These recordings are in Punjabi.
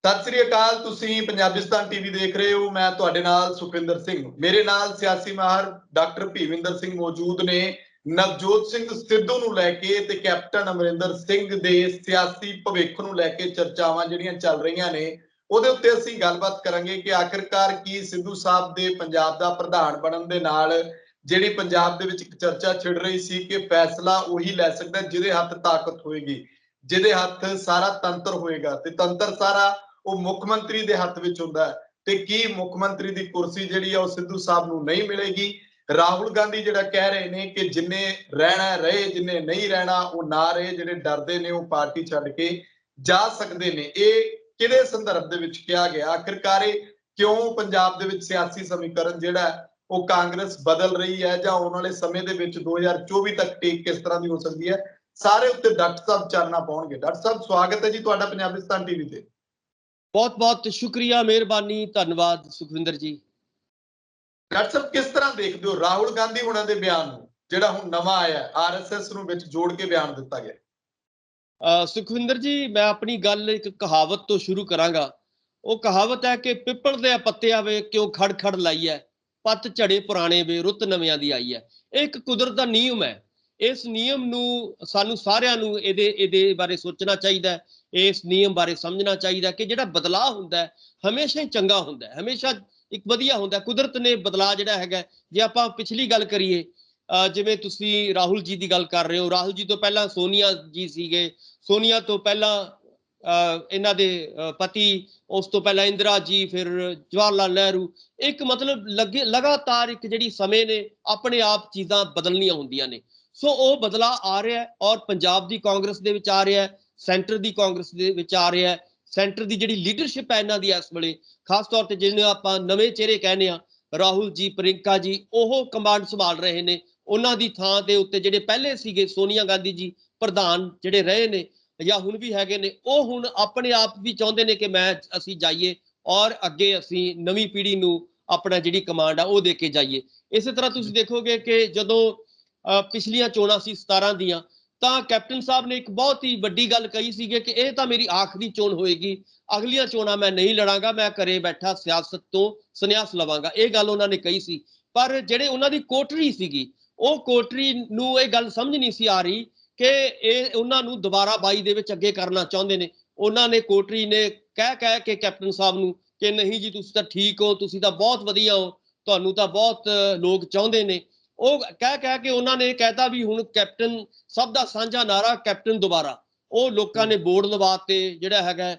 सत श्री अकाल। तुसीं पंजाबिस्तान टीवी देख रहे हो। मैं तुहाडे नाल सुखविंदर सिंह, मेरे नाल सियासी माहर डॉक्टर भीविंदर सिंह मौजूद ने। नवजोत सिंह सिद्धू नूं लैके ते कैप्टन अमरिंदर सिंह दे सियासी भविख नूं लैके चर्चावां जिहड़ियां चल रहीआं ने, ਉਹਦੇ ਉੱਤੇ ਅਸੀਂ ਗੱਲਬਾਤ ਕਰਾਂਗੇ ਕਿ ਆਖਿਰਕਾਰ ਕੀ ਸਿੱਧੂ ਸਾਹਿਬ ਦੇ ਪੰਜਾਬ ਦਾ ਪ੍ਰਧਾਨ ਬਣਨ ਦੇ ਨਾਲ ਜਿਹੜੀ ਪੰਜਾਬ ਦੇ ਵਿੱਚ ਇੱਕ ਚਰਚਾ ਛਿੜ ਰਹੀ ਸੀ ਕਿ ਫੈਸਲਾ ਉਹੀ ਲੈ ਸਕਦਾ ਜਿਹਦੇ ਹੱਥ ਤਾਕਤ ਹੋਏਗੀ, ਜਿਹਦੇ ਹੱਥ ਸਾਰਾ ਤੰਤਰ ਹੋਏਗਾ, ਤੇ ਤੰਤਰ ਸਾਰਾ ਉਹ ਮੁੱਖ ਮੰਤਰੀ ਦੇ ਹੱਥ ਵਿੱਚ ਹੁੰਦਾ ਤੇ ਕੀ ਮੁੱਖ ਮੰਤਰੀ ਦੀ ਕੁਰਸੀ ਜਿਹੜੀ ਆ ਉਹ ਸਿੱਧੂ ਸਾਹਿਬ ਨੂੰ ਨਹੀਂ ਮਿਲੇਗੀ। ਰਾਹੁਲ ਗਾਂਧੀ ਜਿਹੜਾ ਕਹਿ ਰਹੇ ਨੇ ਕਿ ਜਿੰਨੇ ਰਹਿਣਾ ਰਹੇ, ਜਿੰਨੇ ਨਹੀਂ ਰਹਿਣਾ ਉਹ ਨਾ ਰਹੇ, ਜਿਹੜੇ ਡਰਦੇ ਨੇ ਉਹ ਪਾਰਟੀ ਛੱਡ ਕੇ ਜਾ ਸਕਦੇ ਨੇ। ਇਹ ਕਿਹੜੇ ਸੰਦਰਭ ਦੇ ਵਿੱਚ ਕਿਹਾ ਗਿਆ? ਆਖਿਰਕਾਰ ਕਿਉਂ ਪੰਜਾਬ ਦੇ ਵਿੱਚ ਸਿਆਸੀ ਸਮੀਕਰਨ ਜਿਹੜਾ ਉਹ ਕਾਂਗਰਸ ਬਦਲ ਰਹੀ ਹੈ ਜਾਂ ਆਉਣ ਵਾਲੇ ਸਮੇਂ ਦੇ ਵਿੱਚ 2024 ਤੱਕ ਟੇਕ ਕਿਸ ਤਰ੍ਹਾਂ ਦੀ ਹੋ ਸਕਦੀ ਹੈ, ਸਾਰੇ ਉੱਤੇ ਡਾਕਟਰ ਸਾਹਿਬ ਚਾਨਣਾ ਪਾਉਣਗੇ। ਡਾਕਟਰ ਸਾਹਿਬ ਸਵਾਗਤ ਹੈ ਜੀ ਤੁਹਾਡਾ ਪੰਜਾਬਿਸਤਾਨ ਟੀਵੀ ਤੇ। बहुत बहुत शुक्रिया, मेहरबानी, धन्यवाद सुखविंदर जी। डॉक्टर साहब किस तरह देखते हो राहुल गांधी होना दे बयान ਨੂੰ ਜਿਹੜਾ ਹੁਣ ਨਵਾਂ ਆਇਆ ਆਰਐਸਐਸ ਨੂੰ ਵਿੱਚ ਜੋੜ ਕੇ ਬਿਆਨ ਦਿੱਤਾ ਗਿਆ? ਸੁਖਵਿੰਦਰ ਜੀ, ਮੈਂ ਆਪਣੀ ਗੱਲ ਇੱਕ ਕਹਾਵਤ ਤੋਂ ਸ਼ੁਰੂ ਕਰਾਂਗਾ। ਉਹ ਕਹਾਵਤ ਹੈ ਕਿ ਪਿੱਪਲ ਦੇ ਪੱਤਿਆਂ ਵੇ ਕਿਉਂ ਖੜ ਖੜ ਲਾਈ ਹੈ, ਪੱਤ ਝੜੇ ਪੁਰਾਣੇ ਵੇ ਰੁੱਤ ਨਵਿਆਂ ਦੀ ਆਈ ਹੈ। ਇਹ ਇੱਕ ਕੁਦਰਤ ਦਾ ਨਿਯਮ ਹੈ। ਇਸ ਨਿਯਮ ਨੂੰ ਸਾਨੂੰ ਸਾਰਿਆਂ ਨੂੰ ਇਹਦੇ ਬਾਰੇ ਸੋਚਣਾ ਚਾਹੀਦਾ ਹੈ, ਇਸ ਨਿਯਮ ਬਾਰੇ ਸਮਝਣਾ ਚਾਹੀਦਾ ਕਿ ਜਿਹੜਾ ਬਦਲਾਅ ਹੁੰਦਾ ਹੈ ਹਮੇਸ਼ਾ ਹੀ ਚੰਗਾ ਹੁੰਦਾ ਹੈ, ਹਮੇਸ਼ਾ ਇੱਕ ਵਧੀਆ ਹੁੰਦਾ। ਕੁਦਰਤ ਨੇ ਬਦਲਾਅ ਜਿਹੜਾ ਹੈਗਾ, ਜੇ ਆਪਾਂ ਪਿਛਲੀ ਗੱਲ ਕਰੀਏ, ਜਿਵੇਂ ਤੁਸੀਂ ਰਾਹੁਲ ਜੀ ਦੀ ਗੱਲ ਕਰ ਰਹੇ ਹੋ, ਰਾਹੁਲ ਜੀ ਤੋਂ ਪਹਿਲਾਂ ਸੋਨੀਆ ਜੀ ਸੀਗੇ, ਸੋਨੀਆ ਤੋਂ ਪਹਿਲਾਂ ਇਹਨਾਂ ਦੇ ਪਤੀ, ਉਸ ਤੋਂ ਪਹਿਲਾਂ ਇੰਦਰਾ ਜੀ, ਫਿਰ ਜਵਾਹਰ ਲਾਲ ਨਹਿਰੂ। ਇੱਕ ਮਤਲਬ ਲਗਾਤਾਰ ਇੱਕ ਜਿਹੜੀ ਸਮੇਂ ਨੇ ਆਪਣੇ ਆਪ ਚੀਜ਼ਾਂ ਬਦਲਣੀਆਂ ਹੁੰਦੀਆਂ ਨੇ। ਸੋ ਉਹ ਬਦਲਾਅ ਆ ਰਿਹਾ ਹੈ ਔਰ ਪੰਜਾਬ ਦੀ ਕਾਂਗਰਸ ਦੇ ਵਿੱਚ ਆ ਰਿਹਾ ਹੈ, ਸੈਂਟਰ ਦੀ ਕਾਂਗਰਸ ਦੇ ਵਿੱਚ ਆ ਰਿਹਾ ਹੈ। ਸੈਂਟਰ ਦੀ ਜਿਹੜੀ ਲੀਡਰਸ਼ਿਪ ਹੈ ਇਹਨਾਂ ਦੀ ਇਸ ਵੇਲੇ, ਖਾਸ ਤੌਰ ਤੇ ਜਿਹਨੂੰ ਆਪਾਂ ਨਵੇਂ ਚਿਹਰੇ ਕਹਿੰਦੇ ਆ, ਰਾਹੁਲ ਜੀ, ਪ੍ਰਿੰਕਾ ਜੀ, ਉਹ ਕਮਾਂਡ ਸੰਭਾਲ ਰਹੇ ਨੇ। ਉਹਨਾਂ ਦੀ ਥਾਂ ਦੇ ਉੱਤੇ ਜਿਹੜੇ ਪਹਿਲੇ ਸੀਗੇ ਸੋਨੀਆ ਗਾਂਧੀ ਜੀ ਪ੍ਰਧਾਨ ਜਿਹੜੇ ਰਹੇ ਨੇ ਜਾਂ ਹੁਣ ਵੀ ਹੈਗੇ ਨੇ, ਉਹ ਹੁਣ ਆਪਣੇ ਆਪ ਵੀ ਚਾਹੁੰਦੇ ਨੇ ਕਿ ਅਸੀਂ ਜਾਈਏ ਔਰ ਅੱਗੇ ਅਸੀਂ ਨਵੀਂ ਪੀੜ੍ਹੀ ਨੂੰ ਆਪਣਾ ਜਿਹੜੀ ਕਮਾਂਡ ਆ ਉਹ ਦੇ ਕੇ ਜਾਈਏ। ਇਸੇ ਤਰ੍ਹਾਂ ਤੁਸੀਂ ਦੇਖੋਗੇ ਕਿ ਜਦੋਂ ਪਿਛਲੀਆਂ ਚੋਣਾਂ ਸੀ 17 ਦੀਆਂ, ਤਾਂ ਕੈਪਟਨ ਸਾਹਿਬ ਨੇ ਇੱਕ ਬਹੁਤ ਹੀ ਵੱਡੀ ਗੱਲ ਕਹੀ ਸੀਗੀ ਕਿ ਇਹ ਤਾਂ ਮੇਰੀ ਆਖਰੀ ਚੋਣ ਹੋਏਗੀ, ਅਗਲੀਆਂ ਚੋਣਾਂ ਮੈਂ ਨਹੀਂ ਲੜਾਂਗਾ, ਮੈਂ ਘਰੇ ਬੈਠਾ ਸਿਆਸਤ ਤੋਂ ਸੰਨਿਆਸ ਲਵਾਂਗਾ। ਇਹ ਗੱਲ ਉਹਨਾਂ ਨੇ ਕਹੀ ਸੀ। ਪਰ ਜਿਹੜੇ ਉਹਨਾਂ ਦੀ ਕੋਟਰੀ ਸੀਗੀ, ਉਹ ਕੋਟਰੀ ਨੂੰ ਇਹ ਗੱਲ ਸਮਝ ਨਹੀਂ ਸੀ ਆ ਰਹੀ ਕਿ ਇਹ ਉਹਨਾਂ ਨੂੰ ਦੁਬਾਰਾ 22 ਦੇ ਵਿੱਚ ਅੱਗੇ ਕਰਨਾ ਚਾਹੁੰਦੇ ਨੇ। ਉਹਨਾਂ ਨੇ ਕੋਟਰੀ ਨੇ ਕਹਿ ਕੇ ਕੈਪਟਨ ਸਾਹਿਬ ਨੂੰ ਕਿ ਨਹੀਂ ਜੀ, ਤੁਸੀਂ ਤਾਂ ਠੀਕ ਹੋ, ਤੁਸੀਂ ਤਾਂ ਬਹੁਤ ਵਧੀਆ ਹੋ, ਤੁਹਾਨੂੰ ਤਾਂ ਬਹੁਤ ਲੋਕ ਚਾਹੁੰਦੇ ਨੇ। ਉਹ ਕਹਿ ਕੇ ਉਹਨਾਂ ਨੇ ਕਹਿਤਾ ਵੀ ਹੁਣ ਕੈਪਟਨ ਸਭ ਦਾ ਸਾਂਝਾ ਨਾਰਾ, ਕੈਪਟਨ ਦੁਬਾਰਾ। ਉਹ ਲੋਕਾਂ ਨੇ ਬੋਰਡ ਲਵਾਤੇ, ਜਿਹੜਾ ਹੈਗਾ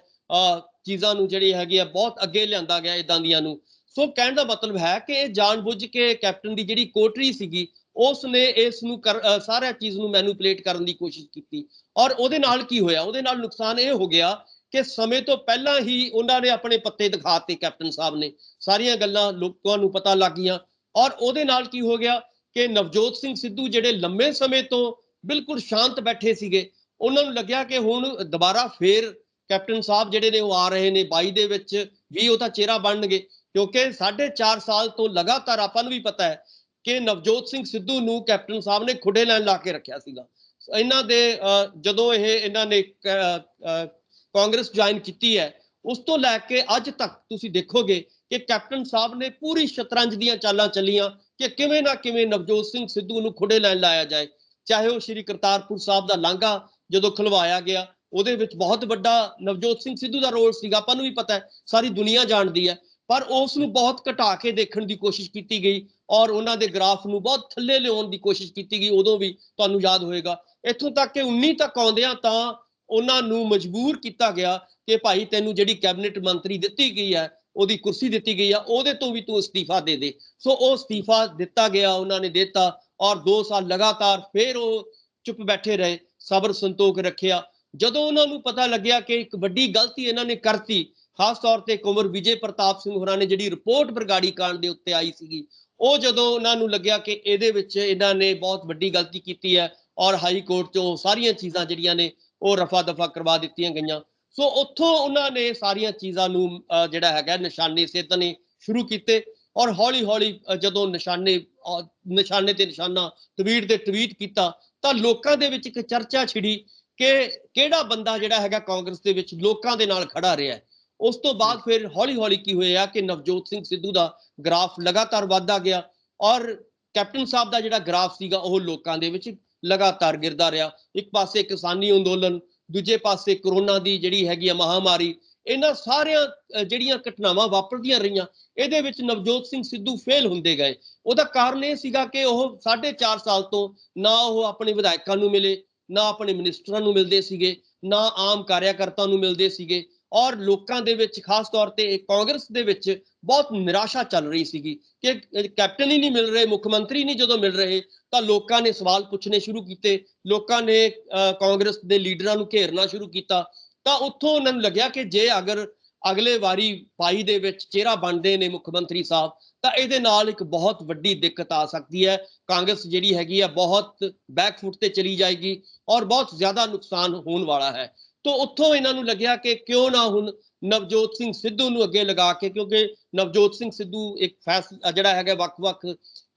ਚੀਜ਼ਾਂ ਨੂੰ ਜਿਹੜੀ ਹੈਗੀ ਆ ਬਹੁਤ ਅੱਗੇ ਲਿਆਂਦਾ ਗਿਆ ਇਦਾਂ ਦੀਆਂ ਨੂੰ। ਸੋ ਕਹਿਣ ਦਾ ਮਤਲਬ ਹੈ ਕਿ ਇਹ ਜਾਣਬੁੱਝ ਕੇ ਕੈਪਟਨ ਦੀ ਜਿਹੜੀ ਕੋਟਰੀ ਸੀਗੀ ਉਸ ਨੇ ਇਸ ਨੂੰ ਸਾਰਾ ਚੀਜ਼ ਨੂੰ ਮੈਨੂਪਲੇਟ ਕਰਨ ਦੀ ਕੋਸ਼ਿਸ਼ ਕੀਤੀ। ਔਰ ਉਹਦੇ ਨਾਲ ਕੀ ਹੋਇਆ? ਉਹਦੇ ਨਾਲ ਨੁਕਸਾਨ ਇਹ ਹੋ ਗਿਆ ਕਿ ਸਮੇਂ ਤੋਂ ਪਹਿਲਾਂ ਹੀ ਉਹਨਾਂ ਨੇ ਆਪਣੇ ਪੱਤੇ ਦਿਖਾਤੇ। ਕੈਪਟਨ ਸਾਹਿਬ ਨੇ ਸਾਰੀਆਂ ਗੱਲਾਂ ਲੋਕਾਂ ਨੂੰ ਪਤਾ ਲੱਗ ਗਈਆਂ ਔਰ ਉਹਦੇ ਨਾਲ ਕੀ ਹੋ ਗਿਆ ਕਿ ਨਵਜੋਤ ਸਿੰਘ ਸਿੱਧੂ ਜਿਹੜੇ ਲੰਮੇ ਸਮੇਂ ਤੋਂ ਬਿਲਕੁਲ ਸ਼ਾਂਤ ਬੈਠੇ ਸੀਗੇ, ਉਹਨਾਂ ਨੂੰ ਲੱਗਿਆ ਕਿ ਹੁਣ ਦੁਬਾਰਾ ਫੇਰ ਕੈਪਟਨ ਸਾਹਿਬ ਜਿਹੜੇ ਨੇ ਉਹ ਆ ਰਹੇ ਨੇ 22 ਦੇ ਵਿੱਚ ਵੀ, ਉਹ ਤਾਂ ਚਿਹਰਾ ਬਣਨਗੇ। ਕਿਉਂਕਿ 4.5 ਸਾਲ ਤੋਂ ਲਗਾਤਾਰ ਆਪਾਂ ਨੂੰ ਵੀ ਪਤਾ ਹੈ ਕਿ ਨਵਜੋਤ ਸਿੰਘ ਸਿੱਧੂ ਨੂੰ ਕੈਪਟਨ ਸਾਹਿਬ ਨੇ ਖੁੱਡੇ ਲੈਣ ਲਾ ਕੇ ਰੱਖਿਆ ਸੀਗਾ। ਇਹਨਾਂ ਦੇ ਜਦੋਂ ਇਹਨਾਂ ਨੇ ਕਾਂਗਰਸ ਜੁਆਇਨ ਕੀਤੀ ਹੈ, ਉਸ ਤੋਂ ਲੈ ਕੇ ਅੱਜ ਤੱਕ ਤੁਸੀਂ ਦੇਖੋਗੇ ਕਿ ਕੈਪਟਨ ਸਾਹਿਬ ਨੇ ਪੂਰੀ ਸ਼ਤਰੰਜ ਦੀਆਂ ਚਾਲਾਂ ਚੱਲੀਆਂ ਕਿ ਕਿਵੇਂ ਨਾ ਕਿਵੇਂ ਨਵਜੋਤ ਸਿੰਘ ਸਿੱਧੂ ਨੂੰ ਖੁੱਡੇ ਲੈਣ ਲਾਇਆ ਜਾਏ। ਚਾਹੇ ਉਹ ਸ਼੍ਰੀ ਕਰਤਾਰਪੁਰ ਸਾਹਿਬ ਦਾ ਲਾਂਘਾ ਜਦੋਂ ਖੁਲਵਾਇਆ ਗਿਆ, ਉਹਦੇ ਵਿੱਚ ਬਹੁਤ ਵੱਡਾ ਨਵਜੋਤ ਸਿੰਘ ਸਿੱਧੂ ਦਾ ਰੋਲ ਸੀਗਾ, ਆਪਾਂ ਨੂੰ ਵੀ ਪਤਾ ਹੈ, ਸਾਰੀ ਦੁਨੀਆ ਜਾਣਦੀ ਹੈ। ਪਰ ਉਸ ਨੂੰ ਬਹੁਤ ਘਟਾ ਕੇ ਦੇਖਣ ਦੀ ਕੋਸ਼ਿਸ਼ ਕੀਤੀ ਗਈ ਔਰ ਉਹਨਾਂ ਦੇ ਗ੍ਰਾਫ ਨੂੰ ਬਹੁਤ ਥੱਲੇ ਲਿਆਉਣ ਦੀ ਕੋਸ਼ਿਸ਼ ਕੀਤੀ ਗਈ। ਉਦੋਂ ਵੀ ਤੁਹਾਨੂੰ ਯਾਦ ਹੋਏਗਾ, ਇੱਥੋਂ ਤੱਕ ਕਿ 19 ਤੱਕ ਆਉਂਦਿਆਂ ਤਾਂ ਉਹਨਾਂ ਨੂੰ ਮਜਬੂਰ ਕੀਤਾ ਗਿਆ ਕਿ ਭਾਈ ਤੈਨੂੰ ਜਿਹੜੀ ਕੈਬਨਿਟ ਮੰਤਰੀ ਦਿੱਤੀ ਗਈ ਹੈ, ਉਹਦੀ ਕੁਰਸੀ ਦਿੱਤੀ ਗਈ ਆ, ਉਹਦੇ ਤੋਂ ਵੀ ਤੂੰ ਅਸਤੀਫਾ ਦੇ ਦੇ। ਸੋ ਉਹ ਅਸਤੀਫਾ ਦਿੱਤਾ ਗਿਆ, ਉਹਨਾਂ ਨੇ ਦਿੱਤਾ ਔਰ 2 ਸਾਲ ਲਗਾਤਾਰ ਫਿਰ ਉਹ ਚੁੱਪ ਬੈਠੇ ਰਹੇ, ਸਬਰ ਸੰਤੋਖ ਰੱਖਿਆ। ਜਦੋਂ ਉਹਨਾਂ ਨੂੰ ਪਤਾ ਲੱਗਿਆ ਕਿ ਇੱਕ ਵੱਡੀ ਗਲਤੀ ਇਹਨਾਂ ਨੇ ਕਰਤੀ, ਖਾਸ ਤੌਰ ਤੇ ਕੁੰਵਰ ਵਿਜੇ ਪ੍ਰਤਾਪ ਸਿੰਘ ਹੋਰਾਂ ਨੇ ਜਿਹੜੀ ਰਿਪੋਰਟ ਬਰਗਾੜੀ ਕਾਂਡ ਦੇ ਉੱਤੇ ਆਈ ਸੀਗੀ, ਉਹ ਜਦੋਂ ਉਹਨਾਂ ਨੂੰ ਲੱਗਿਆ ਕਿ ਇਹਦੇ ਵਿੱਚ ਇਹਨਾਂ ਨੇ ਬਹੁਤ ਵੱਡੀ ਗਲਤੀ ਕੀਤੀ ਹੈ ਔਰ ਹਾਈ ਕੋਰਟ ਚੋਂ ਸਾਰੀਆਂ ਚੀਜ਼ਾਂ ਜਿਹੜੀਆਂ ਨੇ ਉਹ ਰਫਾ ਦਫਾ ਕਰਵਾ ਦਿੱਤੀਆਂ ਗਈਆਂ। ਸੋ ਉੱਥੋਂ ਉਹਨਾਂ ਨੇ ਸਾਰੀਆਂ ਚੀਜ਼ਾਂ ਨੂੰ ਜਿਹੜਾ ਹੈਗਾ ਨਿਸ਼ਾਨੇ ਸਿੱਧਣੇ ਸ਼ੁਰੂ ਕੀਤੇ ਔਰ ਹੌਲੀ ਹੌਲੀ ਜਦੋਂ ਨਿਸ਼ਾਨੇ ਤੇ ਨਿਸ਼ਾਨਾ, ਟਵੀਟ ਤੇ ਟਵੀਟ ਕੀਤਾ, ਤਾਂ ਲੋਕਾਂ ਦੇ ਵਿੱਚ ਇੱਕ ਚਰਚਾ ਛਿੜੀ ਕਿ ਕਿਹੜਾ ਬੰਦਾ ਜਿਹੜਾ ਹੈਗਾ ਕਾਂਗਰਸ ਦੇ ਵਿੱਚ ਲੋਕਾਂ ਦੇ ਨਾਲ ਖੜਾ ਰਿਹਾ ਹੈ। ਉਸ ਤੋਂ ਬਾਅਦ ਫਿਰ ਹੌਲੀ ਹੌਲੀ ਕੀ ਹੋਇਆ ਕਿ ਨਵਜੋਤ ਸਿੰਘ ਸਿੱਧੂ ਦਾ ਗ੍ਰਾਫ ਲਗਾਤਾਰ ਵੱਧਦਾ ਗਿਆ ਔਰ ਕੈਪਟਨ ਸਾਹਿਬ ਦਾ ਜਿਹੜਾ ਗ੍ਰਾਫ ਸੀਗਾ ਉਹ ਲੋਕਾਂ ਦੇ ਵਿੱਚ ਲਗਾਤਾਰ ਗਿਰਦਾ ਰਿਹਾ। ਇੱਕ ਪਾਸੇ ਕਿਸਾਨੀ ਅੰਦੋਲਨ, ਦੂਜੇ ਪਾਸੇ ਕਰੋਨਾ ਦੀ ਜਿਹੜੀ ਹੈਗੀ ਆ ਮਹਾਮਾਰੀ, ਇਹਨਾਂ ਸਾਰੀਆਂ ਜਿਹੜੀਆਂ ਘਟਨਾਵਾਂ ਵਾਪਰਦੀਆਂ ਰਹੀਆਂ ਇਹਦੇ ਵਿੱਚ ਨਵਜੋਤ ਸਿੰਘ ਸਿੱਧੂ ਫੇਲ ਹੁੰਦੇ ਗਏ। ਉਹਦਾ ਕਾਰਨ ਇਹ ਸੀਗਾ ਕਿ ਉਹ 4.5 ਸਾਲ ਤੋਂ ਨਾ ਉਹ ਆਪਣੇ ਵਿਧਾਇਕਾਂ ਨੂੰ ਮਿਲੇ, ਨਾ ਆਪਣੇ ਮਿਨਿਸਟਰਾਂ ਨੂੰ ਮਿਲਦੇ ਸੀਗੇ, ਨਾ ਆਮ ਕਾਰਿਆਕਰਤਾ ਨੂੰ ਮਿਲਦੇ ਸੀਗੇ ਔਰ ਲੋਕਾਂ ਦੇ ਵਿੱਚ ਖਾਸ ਤੌਰ ਤੇ ਕਾਂਗਰਸ ਦੇ ਵਿੱਚ ਬਹੁਤ ਨਿਰਾਸ਼ਾ ਚੱਲ ਰਹੀ ਸੀਗੀ ਕਿ ਕੈਪਟਨ ਹੀ ਨਹੀਂ ਮਿਲ ਰਹੇ, ਮੁੱਖ ਮੰਤਰੀ ਨਹੀਂ ਜਦੋਂ ਮਿਲ ਰਹੇ ਤਾਂ ਲੋਕਾਂ ਨੇ ਸਵਾਲ ਪੁੱਛਣੇ ਸ਼ੁਰੂ ਕੀਤੇ, ਲੋਕਾਂ ਨੇ ਕਾਂਗਰਸ ਦੇ ਲੀਡਰਾਂ ਨੂੰ ਘੇਰਨਾ ਸ਼ੁਰੂ ਕੀਤਾ। ਤਾਂ ਉੱਥੋਂ ਉਹਨਾਂ ਨੂੰ ਲੱਗਿਆ ਕਿ ਜੇ ਅਗਰ ਅਗਲੇ ਵਾਰੀ ਪਾਈ ਦੇ ਵਿੱਚ ਚਿਹਰਾ ਬਣਦੇ ਨੇ ਮੁੱਖ ਮੰਤਰੀ ਸਾਹਿਬ ਤਾਂ ਇਹਦੇ ਨਾਲ ਇੱਕ ਬਹੁਤ ਵੱਡੀ ਦਿੱਕਤ ਆ ਸਕਦੀ ਹੈ, ਕਾਂਗਰਸ ਜਿਹੜੀ ਹੈਗੀ ਆ ਬਹੁਤ ਬੈਕਫੁੱਟ ਤੇ ਚਲੀ ਜਾਏਗੀ ਔਰ ਬਹੁਤ ਜ਼ਿਆਦਾ ਨੁਕਸਾਨ ਹੋਣ ਵਾਲਾ ਹੈ। ਤਾਂ ਉੱਥੋਂ ਇਹਨਾਂ ਨੂੰ ਲੱਗਿਆ ਕਿ ਕਿਉਂ ਨਾ ਹੁਣ ਨਵਜੋਤ ਸਿੰਘ ਸਿੱਧੂ ਨੂੰ ਅੱਗੇ ਲਗਾ ਕੇ, ਕਿਉਂਕਿ ਨਵਜੋਤ ਸਿੰਘ ਸਿੱਧੂ ਇੱਕ ਫੈਸਲਾ ਜਿਹੜਾ ਹੈਗਾ ਵੱਖ-ਵੱਖ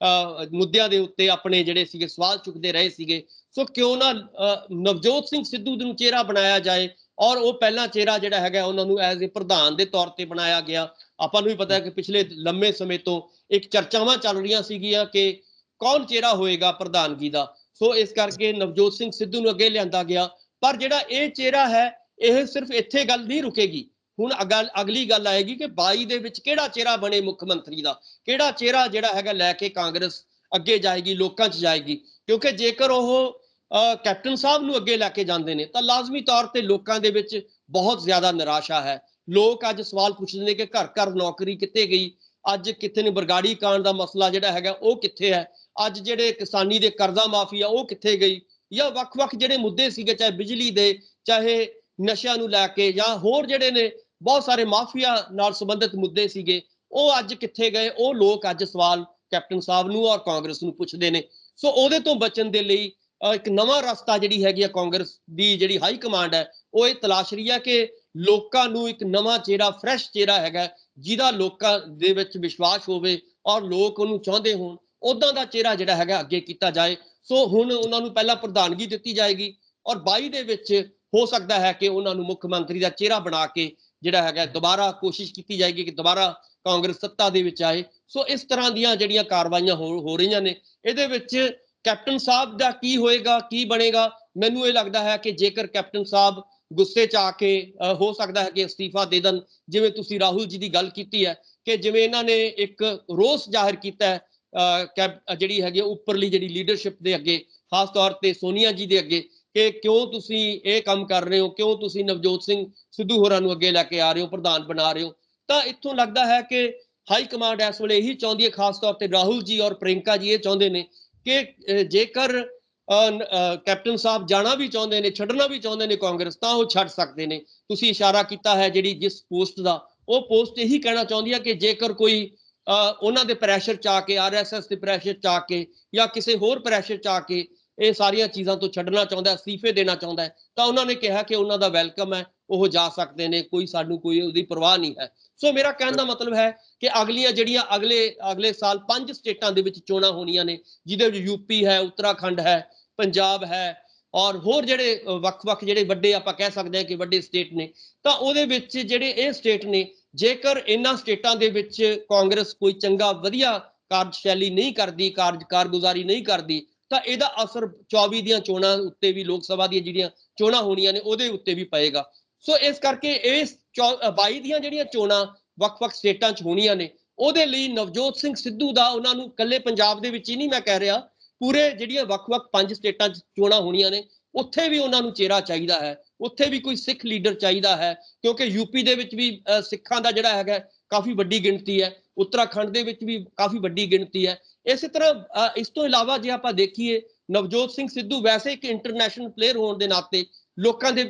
ਮੁੱਦਿਆਂ ਦੇ ਉੱਤੇ ਆਪਣੇ ਜਿਹੜੇ ਸੀਗੇ ਸਵਾਲ ਚੁੱਕਦੇ ਰਹੇ ਸੀਗੇ, ਸੋ ਕਿਉਂ ਨਾ ਨਵਜੋਤ ਸਿੰਘ ਸਿੱਧੂ ਨੂੰ ਚਿਹਰਾ ਬਣਾਇਆ ਜਾਏ ਔਰ ਉਹ ਪਹਿਲਾ ਚਿਹਰਾ ਜਿਹੜਾ ਹੈਗਾ ਉਹਨਾਂ ਨੂੰ ਐਜ਼ ਏ ਪ੍ਰਧਾਨ ਦੇ ਤੌਰ ਤੇ ਬਣਾਇਆ ਗਿਆ। ਆਪਾਂ ਨੂੰ ਵੀ ਪਤਾ ਹੈ ਕਿ ਪਿਛਲੇ ਲੰਮੇ ਸਮੇਂ ਤੋਂ ਇੱਕ ਚਰਚਾਵਾਂ ਚੱਲ ਰਹੀਆਂ ਸੀਗੀਆਂ ਕਿ ਕੌਣ ਚਿਹਰਾ ਹੋਏਗਾ ਪ੍ਰਧਾਨਗੀ ਦਾ, ਸੋ ਇਸ ਕਰਕੇ ਨਵਜੋਤ ਸਿੰਘ ਸਿੱਧੂ ਨੂੰ ਅੱਗੇ ਲਿਆਂਦਾ ਗਿਆ। ਪਰ ਜਿਹੜਾ ਇਹ ਚਿਹਰਾ ਹੈ ਇਹ ਸਿਰਫ ਇੱਥੇ ਗੱਲ ਨਹੀਂ ਰੁਕੇਗੀ, ਹੁਣ ਅਗਲੀ ਗੱਲ ਆਏਗੀ ਕਿ 22 ਦੇ ਵਿੱਚ ਕਿਹੜਾ ਚਿਹਰਾ ਬਣੇ ਮੁੱਖ ਮੰਤਰੀ ਦਾ, ਕਿਹੜਾ ਚਿਹਰਾ ਜਿਹੜਾ ਹੈਗਾ ਲੈ ਕੇ ਕਾਂਗਰਸ ਅੱਗੇ ਜਾਏਗੀ, ਲੋਕਾਂ 'ਚ ਜਾਏਗੀ। ਕਿਉਂਕਿ ਜੇਕਰ ਉਹ ਕੈਪਟਨ ਸਾਹਿਬ ਨੂੰ ਅੱਗੇ ਲੈ ਕੇ ਜਾਂਦੇ ਨੇ ਤਾਂ ਲਾਜ਼ਮੀ ਤੌਰ ਤੇ ਲੋਕਾਂ ਦੇ ਵਿੱਚ ਬਹੁਤ ਜ਼ਿਆਦਾ ਨਿਰਾਸ਼ਾ ਹੈ। ਲੋਕ ਅੱਜ ਸਵਾਲ ਪੁੱਛਦੇ ਨੇ ਕਿ ਘਰ ਘਰ ਨੌਕਰੀ ਕਿੱਥੇ ਗਈ, ਅੱਜ ਕਿੱਥੇ ਨੇ ਬਰਗਾੜੀ ਕਾਂਡ ਦਾ ਮਸਲਾ ਜਿਹੜਾ ਹੈਗਾ ਉਹ ਕਿੱਥੇ ਹੈ, ਅੱਜ ਜਿਹੜੇ ਕਿਸਾਨੀ ਦੇ ਕਰਜ਼ਾ ਮਾਫੀ ਆ ਉਹ ਕਿੱਥੇ ਗਈ, ਜਾਂ ਵੱਖ-ਵੱਖ ਜਿਹੜੇ ਮੁੱਦੇ ਸੀਗੇ ਚਾਹੇ ਬਿਜਲੀ ਦੇ, ਚਾਹੇ ਨਸ਼ਿਆਂ ਨੂੰ ਲੈ ਕੇ ਜਾਂ ਹੋਰ ਜਿਹੜੇ ਨੇ ਬਹੁਤ ਸਾਰੇ ਮਾਫੀਆ ਨਾਲ ਸੰਬੰਧਿਤ ਮੁੱਦੇ ਸੀਗੇ ਉਹ ਅੱਜ ਕਿੱਥੇ ਗਏ, ਉਹ ਲੋਕ ਅੱਜ ਸਵਾਲ ਕੈਪਟਨ ਸਾਹਿਬ ਨੂੰ ਔਰ ਕਾਂਗਰਸ ਨੂੰ ਪੁੱਛਦੇ ਨੇ। ਸੋ ਉਹਦੇ ਤੋਂ ਬਚਣ ਦੇ ਲਈ ਇੱਕ ਨਵਾਂ ਰਸਤਾ ਜਿਹੜੀ ਹੈਗੀ ਆ ਕਾਂਗਰਸ ਦੀ ਜਿਹੜੀ ਹਾਈ ਕਮਾਂਡ ਹੈ ਉਹ ਇਹ ਤਲਾਸ਼ ਰਹੀ ਹੈ ਕਿ ਲੋਕਾਂ ਨੂੰ ਇੱਕ ਨਵਾਂ ਚਿਹਰਾ, ਫਰੈਸ਼ ਚਿਹਰਾ ਹੈਗਾ ਜਿਹਦਾ ਲੋਕਾਂ ਦੇ ਵਿੱਚ ਵਿਸ਼ਵਾਸ ਹੋਵੇ ਔਰ ਲੋਕ ਉਹਨੂੰ ਚਾਹੁੰਦੇ ਹੋਣ, ਉਦਾਂ ਦਾ ਚਿਹਰਾ ਜਿਹੜਾ ਹੈਗਾ ਅੱਗੇ ਕੀਤਾ ਜਾਏ। ਸੋ ਹੁਣ ਉਹਨਾਂ ਨੂੰ ਪਹਿਲਾਂ ਪ੍ਰਧਾਨਗੀ ਦਿੱਤੀ ਜਾਏਗੀ ਔਰ 22 ਦੇ ਵਿੱਚ ਹੋ ਸਕਦਾ ਹੈ ਕਿ ਉਹਨਾਂ ਨੂੰ ਮੁੱਖ ਮੰਤਰੀ ਦਾ ਚਿਹਰਾ ਬਣਾ ਕੇ ਜਿਹੜਾ ਹੈਗਾ ਦੁਬਾਰਾ ਕੋਸ਼ਿਸ਼ ਕੀਤੀ ਜਾਏਗੀ ਕਿ ਦੁਬਾਰਾ ਕਾਂਗਰਸ ਸੱਤਾ ਦੇ ਵਿੱਚ ਆਏ। ਸੋ ਇਸ ਤਰ੍ਹਾਂ ਦੀਆਂ ਜਿਹੜੀਆਂ ਕਾਰਵਾਈਆਂ ਹੋ ਰਹੀਆਂ ਨੇ, ਇਹਦੇ ਵਿੱਚ ਕੈਪਟਨ ਸਾਹਿਬ ਦਾ ਕੀ ਹੋਏਗਾ, ਕੀ ਬਣੇਗਾ, ਮੈਨੂੰ ਇਹ ਲੱਗਦਾ ਹੈ ਕਿ ਜੇਕਰ ਕੈਪਟਨ ਸਾਹਿਬ ਗੁੱਸੇ 'ਚ ਆ ਕੇ ਹੋ ਸਕਦਾ ਹੈ ਕਿ ਅਸਤੀਫਾ ਦੇ ਦੇਣ, ਜਿਵੇਂ ਤੁਸੀਂ ਰਾਹੁਲ ਜੀ ਦੀ ਗੱਲ ਕੀਤੀ ਹੈ ਕਿ ਜਿਵੇਂ ਇਹਨਾਂ ਨੇ ਇੱਕ ਰੋਸ ਜ਼ਾਹਿਰ ਕੀਤਾ ਹੈ ਜਿਹੜੀ ਹੈਗੀ ਉੱਪਰਲੀ ਜਿਹੜੀ ਲੀਡਰਸ਼ਿਪ ਦੇ ਅੱਗੇ, ਖਾਸ ਤੌਰ ਤੇ ਸੋਨੀਆ ਜੀ ਦੇ ਅੱਗੇ, ਕਿ ਕਿਉਂ ਤੁਸੀਂ ਇਹ ਕੰਮ ਕਰ ਰਹੇ ਹੋ, ਕਿਉਂ ਤੁਸੀਂ ਨਵਜੋਤ ਸਿੰਘ ਸਿੱਧੂ ਹੋਰਾਂ ਨੂੰ ਅੱਗੇ ਲੈ ਕੇ ਆ ਰਹੇ ਹੋ, ਪ੍ਰਧਾਨ ਬਣਾ ਰਹੇ ਹੋ। ਤਾਂ ਇੱਥੋਂ ਲੱਗਦਾ ਹੈ ਕਿ ਹਾਈ ਕਮਾਂਡ ਇਸ ਵੇਲੇ ਇਹੀ ਚਾਹੁੰਦੀ ਹੈ, ਖਾਸ ਤੌਰ ਤੇ ਰਾਹੁਲ ਜੀ ਔਰ ਪ੍ਰਿੰਕਾ ਜੀ ਇਹ ਚਾਹੁੰਦੇ ਨੇ ਕਿ ਜੇਕਰ ਕੈਪਟਨ ਸਾਹਿਬ ਜਾਣਾ ਵੀ ਚਾਹੁੰਦੇ ਨੇ, ਛੱਡਣਾ ਵੀ ਚਾਹੁੰਦੇ ਨੇ ਕਾਂਗਰਸ, ਤਾਂ ਉਹ ਛੱਡ ਸਕਦੇ ਨੇ। ਤੁਸੀਂ ਇਸ਼ਾਰਾ ਕੀਤਾ ਹੈ ਜਿਹੜੀ ਜਿਸ ਪੋਸਟ ਦਾ, ਉਹ ਪੋਸਟ ਇਹੀ ਕਹਿਣਾ ਚਾਹੁੰਦੀ ਹੈ ਕਿ ਜੇਕਰ ਕੋਈ ਉਹਨਾਂ ਦੇ ਪ੍ਰੈਸ਼ਰ 'ਚ ਆ ਕੇ, RSS ਦੇ ਪ੍ਰੈਸ਼ਰ 'ਚ ਆ ਕੇ ਜਾਂ ਕਿਸੇ ਹੋਰ ਪ੍ਰੈਸ਼ਰ 'ਚ ਆ ਕੇ ਇਹ ਸਾਰੀਆਂ ਚੀਜ਼ਾਂ ਤੋਂ ਛੱਡਣਾ ਚਾਹੁੰਦਾ, ਅਸਤੀਫੇ ਦੇਣਾ ਚਾਹੁੰਦਾ ਹੈ, ਤਾਂ ਉਹਨਾਂ ਨੇ ਕਿਹਾ ਕਿ ਉਹਨਾਂ ਦਾ ਵੈਲਕਮ ਹੈ, ਉਹ ਜਾ ਸਕਦੇ ਨੇ, ਸਾਨੂੰ ਕੋਈ ਉਹਦੀ ਪਰਵਾਹ ਨਹੀਂ ਹੈ। ਸੋ ਮੇਰਾ ਕਹਿਣ ਦਾ ਮਤਲਬ ਹੈ ਕਿ ਅਗਲੀਆਂ ਜਿਹੜੀਆਂ ਅਗਲੇ ਸਾਲ 5 ਸਟੇਟਾਂ ਦੇ ਵਿੱਚ ਚੋਣਾਂ ਹੋਣੀਆਂ ਨੇ, ਜਿਹਦੇ ਵਿੱਚ ਯੂਪੀ ਹੈ, ਉੱਤਰਾਖੰਡ ਹੈ, ਪੰਜਾਬ ਹੈ ਔਰ ਹੋਰ ਜਿਹੜੇ ਵੱਖ-ਵੱਖ ਜਿਹੜੇ ਵੱਡੇ ਆਪਾਂ ਕਹਿ ਸਕਦੇ ਹਾਂ ਕਿ ਵੱਡੇ ਸਟੇਟ ਨੇ, ਤਾਂ ਉਹਦੇ ਵਿੱਚ ਜਿਹੜੇ ਇਹ ਸਟੇਟ ਨੇ, ਜੇਕਰ ਇਹਨਾਂ ਸਟੇਟਾਂ ਦੇ ਵਿੱਚ ਕਾਂਗਰਸ ਕੋਈ ਚੰਗਾ ਵਧੀਆ ਕਾਰਜਸ਼ੈਲੀ ਨਹੀਂ ਕਰਦੀ, ਕਾਰਗੁਜ਼ਾਰੀ ਨਹੀਂ ਕਰਦੀ, ਤਾਂ ਇਹਦਾ ਅਸਰ 24 ਦੀਆਂ ਚੋਣਾਂ ਉੱਤੇ ਵੀ, ਲੋਕ ਸਭਾ ਦੀਆਂ ਜਿਹੜੀਆਂ ਚੋਣਾਂ ਹੋਣੀਆਂ ਨੇ ਉਹਦੇ ਉੱਤੇ ਵੀ ਪਏਗਾ। ਸੋ ਇਸ ਕਰਕੇ ਇਸ 22 ਦੀਆਂ ਜਿਹੜੀਆਂ ਚੋਣਾਂ ਵੱਖ-ਵੱਖ ਸਟੇਟਾਂ 'ਚ ਹੋਣੀਆਂ ਨੇ, ਉਹਦੇ ਲਈ ਨਵਜੋਤ ਸਿੰਘ ਸਿੱਧੂ ਦਾ ਉਹਨਾਂ ਨੂੰ ਇਕੱਲੇ ਪੰਜਾਬ ਦੇ ਵਿੱਚ ਹੀ ਨਹੀਂ ਮੈਂ ਕਹਿ ਰਿਹਾ, ਪੂਰੇ ਜਿਹੜੀਆਂ ਵੱਖ-ਵੱਖ 5 ਸਟੇਟਾਂ 'ਚ ਚੋਣਾਂ ਹੋਣੀਆਂ ਨੇ ਉੱਥੇ ਵੀ ਉਹਨਾਂ ਨੂੰ ਚਿਹਰਾ ਚਾਹੀਦਾ ਹੈ, ਉੱਥੇ ਵੀ ਕੋਈ ਸਿੱਖ ਲੀਡਰ ਚਾਹੀਦਾ ਹੈ, ਕਿਉਂਕਿ ਯੂਪੀ ਦੇ ਵਿੱਚ ਵੀ ਸਿੱਖਾਂ ਦਾ ਜਿਹੜਾ ਹੈਗਾ ਕਾਫੀ ਵੱਡੀ ਗਿਣਤੀ ਹੈ, ਉੱਤਰਾਖੰਡ ਦੇ ਵਿੱਚ ਵੀ ਕਾਫੀ ਵੱਡੀ ਗਿਣਤੀ ਹੈ। ਇਸੇ ਤਰ੍ਹਾਂ ਇਸ ਤੋਂ ਇਲਾਵਾ ਜੇ ਆਪਾਂ ਦੇਖੀਏ, ਨਵਜੋਤ ਸਿੰਘ ਸਿੱਧੂ ਵੈਸੇ ਇੱਕ ਇੰਟਰਨੈਸ਼ਨਲ ਪਲੇਅਰ ਹੋਣ ਦੇ ਨਾਤੇ ਲੋਕਾਂ ਦੇ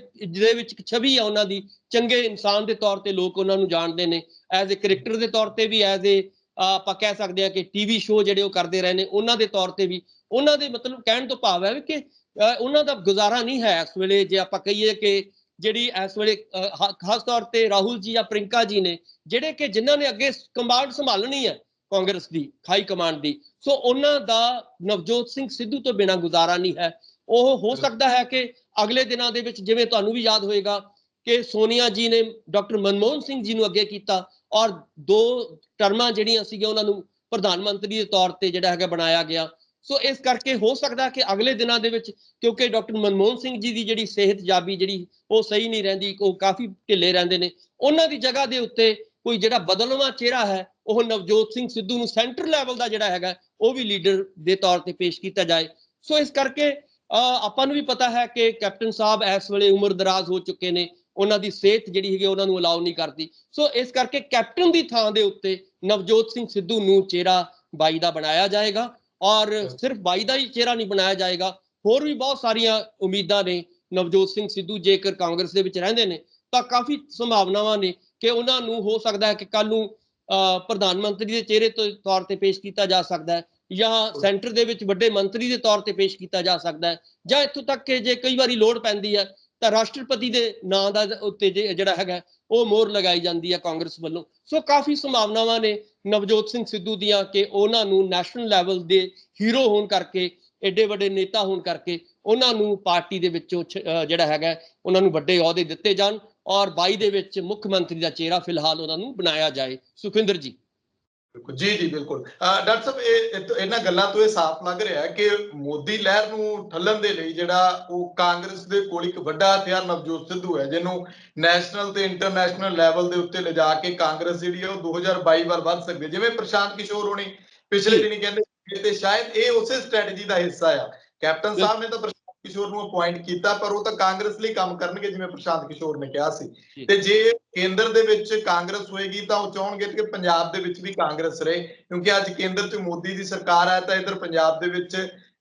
ਵਿੱਚ ਇੱਕ ਛਵੀ ਆ ਉਹਨਾਂ ਦੀ, ਚੰਗੇ ਇਨਸਾਨ ਦੇ ਤੌਰ ਤੇ ਲੋਕ ਉਹਨਾਂ ਨੂੰ ਜਾਣਦੇ ਨੇ, ਐਜ਼ ਏ ਕ੍ਰਿਕਟਰ ਦੇ ਤੌਰ ਤੇ ਵੀ, ਐਜ਼ ਏ ਆਪਾਂ ਕਹਿ ਸਕਦੇ ਹਾਂ ਕਿ ਟੀਵੀ ਸ਼ੋਅ ਜਿਹੜੇ ਉਹ ਕਰਦੇ ਰਹੇ ਨੇ ਉਹਨਾਂ ਦੇ ਤੌਰ ਤੇ ਵੀ। ਉਹਨਾਂ ਦੇ ਮਤਲਬ ਕਹਿਣ ਤੋਂ ਭਾਵ ਹੈ ਕਿ ਉਹਨਾਂ ਦਾ ਗੁਜ਼ਾਰਾ ਨਹੀਂ ਹੈ ਇਸ ਵੇਲੇ, ਜੇ ਆਪਾਂ ਕਹੀਏ ਕਿ ਜਿਹੜੀ ਇਸ ਵੇਲੇ ਖਾਸ ਤੌਰ ਤੇ ਰਾਹੁਲ ਜੀ ਜਾਂ ਪ੍ਰਿੰਕਾ ਜੀ ਨੇ, ਜਿਹੜੇ ਕਿ ਜਿਨ੍ਹਾਂ ਨੇ ਅੱਗੇ ਕਮਾਂਡ ਸੰਭਾਲਣੀ ਹੈ ਕਾਂਗਰਸ ਦੀ ਹਾਈ ਕਮਾਂਡ ਦੀ, ਸੋ ਉਹਨਾਂ ਦਾ ਨਵਜੋਤ ਸਿੰਘ ਸਿੱਧੂ ਤੋਂ ਬਿਨਾਂ ਗੁਜ਼ਾਰਾ ਨਹੀਂ ਹੈ। ਉਹ ਹੋ ਸਕਦਾ ਹੈ ਕਿ ਅਗਲੇ ਦਿਨਾਂ ਦੇ ਵਿੱਚ, ਜਿਵੇਂ ਤੁਹਾਨੂੰ ਵੀ ਯਾਦ ਹੋਏਗਾ ਕਿ ਸੋਨੀਆ ਜੀ ਨੇ ਡਾਕਟਰ ਮਨਮੋਹਨ ਸਿੰਘ ਜੀ ਨੂੰ ਅੱਗੇ ਕੀਤਾ ਔਰ 2 ਟਰਮਾਂ ਜਿਹੜੀਆਂ ਸੀਗੀਆਂ ਉਹਨਾਂ ਨੂੰ ਪ੍ਰਧਾਨ ਮੰਤਰੀ ਦੇ ਤੌਰ ਤੇ ਜਿਹੜਾ ਹੈਗਾ ਬਣਾਇਆ ਗਿਆ। ਸੋ ਇਸ ਕਰਕੇ ਹੋ ਸਕਦਾ ਕਿ ਅਗਲੇ ਦਿਨਾਂ ਦੇ ਵਿੱਚ, ਕਿਉਂਕਿ ਡਾਕਟਰ ਮਨਮੋਹਨ ਸਿੰਘ ਜੀ ਦੀ ਜਿਹੜੀ ਸਿਹਤਯਾਬੀ ਜਿਹੜੀ ਉਹ ਸਹੀ ਨਹੀਂ ਰਹਿੰਦੀ, ਉਹ ਕਾਫੀ ਢਿੱਲੇ ਰਹਿੰਦੇ ਨੇ, ਉਹਨਾਂ ਦੀ ਜਗ੍ਹਾ ਦੇ ਉੱਤੇ ਕੋਈ ਜਿਹੜਾ ਬਦਲਵਾਂ ਚਿਹਰਾ ਹੈ ਉਹ ਨਵਜੋਤ ਸਿੰਘ ਸਿੱਧੂ ਨੂੰ ਸੈਂਟਰ ਲੈਵਲ ਦਾ ਜਿਹੜਾ ਹੈਗਾ ਉਹ ਵੀ ਲੀਡਰ ਦੇ ਤੌਰ ਤੇ ਪੇਸ਼ ਕੀਤਾ ਜਾਏ। ਸੋ ਇਸ ਕਰਕੇ ਆਪਾਂ ਨੂੰ ਵੀ ਪਤਾ ਹੈ ਕਿ ਕੈਪਟਨ ਸਾਹਿਬ ਇਸ ਵੇਲੇ ਉਮਰ ਦਰਾਜ਼ ਹੋ ਚੁੱਕੇ ਨੇ, ਉਹਨਾਂ ਦੀ ਸਿਹਤ ਜਿਹੜੀ ਹੈਗੀ ਉਹਨਾਂ ਨੂੰ ਅਲਾਉ ਨਹੀਂ ਕਰਦੀ। ਸੋ ਇਸ ਕਰਕੇ ਕੈਪਟਨ ਦੀ ਥਾਂ ਦੇ ਉੱਤੇ ਨਵਜੋਤ ਸਿੰਘ ਸਿੱਧੂ ਨੂੰ ਚਿਹਰਾ ਬਾਈ ਦਾ ਬਣਾਇਆ ਜਾਏਗਾ ਔਰ ਸਿਰਫ ਬਾਈ ਦਾ ਹੀ ਚਿਹਰਾ ਨਹੀਂ ਬਣਾਇਆ ਜਾਏਗਾ, ਹੋਰ ਵੀ ਬਹੁਤ ਸਾਰੀਆਂ ਉਮੀਦਾਂ ਨੇ। ਨਵਜੋਤ ਸਿੰਘ ਸਿੱਧੂ ਜੇਕਰ ਕਾਂਗਰਸ ਦੇ ਵਿੱਚ ਰਹਿੰਦੇ ਨੇ ਤਾਂ ਕਾਫੀ ਸੰਭਾਵਨਾਵਾਂ ਨੇ ਕਿ ਉਹਨਾਂ ਨੂੰ ਹੋ ਸਕਦਾ ਹੈ ਕਿ ਕੱਲ ਨੂੰ ਪ੍ਰਧਾਨ ਮੰਤਰੀ ਦੇ ਚਿਹਰੇ ਤੋਂ ਤੌਰ ਤੇ ਪੇਸ਼ ਕੀਤਾ ਜਾ ਸਕਦਾ ਹੈ, ਜਾਂ ਸੈਂਟਰ ਦੇ ਵਿੱਚ ਵੱਡੇ ਮੰਤਰੀ ਦੇ ਤੌਰ ਤੇ ਪੇਸ਼ ਕੀਤਾ ਜਾ ਸਕਦਾ ਹੈ, ਜਾਂ ਇੱਥੋਂ ਤੱਕ ਕਿ ਜੇ ਕਈ ਵਾਰੀ ਲੋੜ ਪੈਂਦੀ ਹੈ ਤਾਂ ਰਾਸ਼ਟਰਪਤੀ ਦੇ ਨਾਂ ਦਾ ਉੱਤੇ ਜਿਹੜਾ ਹੈਗਾ ਉਹ ਮੋਹਰ ਲਗਾਈ ਜਾਂਦੀ ਹੈ ਕਾਂਗਰਸ ਵੱਲੋਂ। ਸੋ ਕਾਫੀ ਸੰਭਾਵਨਾਵਾਂ ਨੇ ਨਵਜੋਤ ਸਿੰਘ ਸਿੱਧੂ ਦੀਆਂ ਕਿ ਉਹਨਾਂ ਨੂੰ ਨੈਸ਼ਨਲ ਲੈਵਲ ਦੇ ਹੀਰੋ ਹੋਣ ਕਰਕੇ, ਐਡੇ ਵੱਡੇ ਨੇਤਾ ਹੋਣ ਕਰਕੇ ਉਹਨਾਂ ਨੂੰ ਪਾਰਟੀ ਦੇ ਵਿੱਚੋਂ ਜਿਹੜਾ ਹੈਗਾ ਉਹਨਾਂ ਨੂੰ ਵੱਡੇ ਅਹੁਦੇ ਦਿੱਤੇ ਜਾਣ ਔਰ 22 ਦੇ ਵਿੱਚ ਮੁੱਖ ਮੰਤਰੀ ਦਾ ਚਿਹਰਾ ਫਿਲਹਾਲ ਉਹਨਾਂ ਨੂੰ ਬਣਾਇਆ ਜਾਏ। ਸੁਖਵਿੰਦਰ ਜੀ। ਜੀ ਜੀ ਬਿਲਕੁਲ ਡਾਕਟਰ ਸਾਹਿਬ, ਇਹਨਾਂ ਗੱਲਾਂ ਤੋਂ ਇਹ ਸਾਫ਼ ਲੱਗ ਰਿਹਾ ਹੈ ਕਿ ਮੋਦੀ ਲਹਿਰ ਨੂੰ ਠੱਲਣ ਦੇ ਲਈ ਜਿਹੜਾ ਉਹ ਕਾਂਗਰਸ ਦੇ ਕੋਲ ਇੱਕ ਵੱਡਾ ਹਥਿਆਰ ਨਵਜੋਤ ਸਿੱਧੂ ਹੈ, ਜਿਹਨੂੰ ਨੈਸ਼ਨਲ ਤੇ ਇੰਟਰਨੈਸ਼ਨਲ ਲੈਵਲ ਦੇ ਉੱਤੇ ਲਿਜਾ ਕੇ ਕਾਂਗਰਸ ਜਿਹੜੀ ਹੈ ਉਹ 2022 ਵੱਲ ਵੱਧ ਸਕਦੀ ਹੈ। ਜਿਵੇਂ ਪ੍ਰਸ਼ਾਂਤ ਕਿਸ਼ੋਰ ਹੋਣੀ ਪਿਛਲੇ ਦਿਨੀ ਕਹਿੰਦੇ ਤੇ ਸ਼ਾਇਦ ਇਹ ਉਸੇ ਸਟ੍ਰੈਟਜੀ ਦਾ ਹਿੱਸਾ ਆ। ਕੈਪਟਨ ਸਾਹਿਬ ਨੇ ਤਾਂ ਕਿਸ਼ੋਰ ਨੂੰ ਅਪਾਇੰਟ ਕੀਤਾ, ਪਰ ਉਹ ਤਾਂ ਕਾਂਗਰਸ ਲਈ ਕੰਮ ਕਰਨਗੇ ਜਿਵੇਂ ਪ੍ਰਸ਼ਾਂਤ ਕਿਸ਼ੋਰ ਨੇ ਕਿਹਾ ਸੀ। ਤੇ ਜੇ ਕੇਂਦਰ ਦੇ ਵਿੱਚ ਕਾਂਗਰਸ ਹੋਏਗੀ ਤਾਂ ਉਹ ਚਾਹਣਗੇ ਕਿ ਪੰਜਾਬ ਦੇ ਵਿੱਚ ਵੀ ਕਾਂਗਰਸ ਰਹੇ, ਕਿਉਂਕਿ ਅੱਜ ਕੇਂਦਰ 'ਚ ਮੋਦੀ ਦੀ ਸਰਕਾਰ ਹੈ ਤਾਂ ਇੱਧਰ ਪੰਜਾਬ ਦੇ ਵਿੱਚ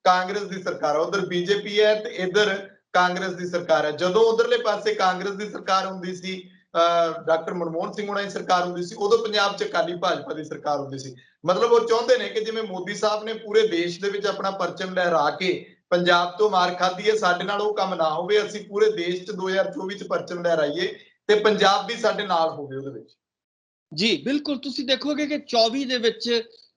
ਕਾਂਗਰਸ ਦੀ ਸਰਕਾਰ ਹੈ, ਉਧਰ ਬੀਜੇਪੀ ਹੈ ਤੇ ਇੱਧਰ ਕਾਂਗਰਸ ਦੀ ਸਰਕਾਰ ਹੈ। ਜਦੋਂ ਉਧਰਲੇ ਪਾਸੇ ਕਾਂਗਰਸ ਦੀ ਸਰਕਾਰ ਹੁੰਦੀ ਸੀ, ਡਾਕਟਰ ਮਨਮੋਹਨ ਸਿੰਘ ਹੋਣਾ ਦੀ ਸਰਕਾਰ ਹੁੰਦੀ ਸੀ, ਉਦੋਂ ਪੰਜਾਬ 'ਚ ਅਕਾਲੀ ਭਾਜਪਾ ਦੀ ਸਰਕਾਰ ਹੁੰਦੀ ਸੀ। ਮਤਲਬ ਉਹ ਚਾਹੁੰਦੇ ਨੇ ਕਿ ਜਿਵੇਂ ਮੋਦੀ ਸਾਹਿਬ ਨੇ ਪੂਰੇ ਦੇਸ਼ ਦੇ ਵਿੱਚ ਆਪਣਾ ਪਰਚਮ ਲਹਿਰਾ ਕੇ ਪੰਜਾਬ ਤੋਂ ਮਾਰ ਖਾਧੀ ਹੈ, ਸਾਡੇ ਨਾਲ ਉਹ ਕੰਮ ਨਾ ਹੋਵੇ, ਅਸੀਂ ਪੂਰੇ ਦੇਸ਼ 'ਚ 2024 'ਚ ਪਰਚਮ ਲਹਿਰਾਈਏ ਤੇ ਪੰਜਾਬ ਵੀ ਸਾਡੇ ਨਾਲ ਹੋਵੇ ਉਹਦੇ ਵਿੱਚ। ਜੀ ਬਿਲਕੁਲ, ਤੁਸੀਂ ਦੇਖੋਗੇ ਕਿ 24 ਦੇ ਵਿੱਚ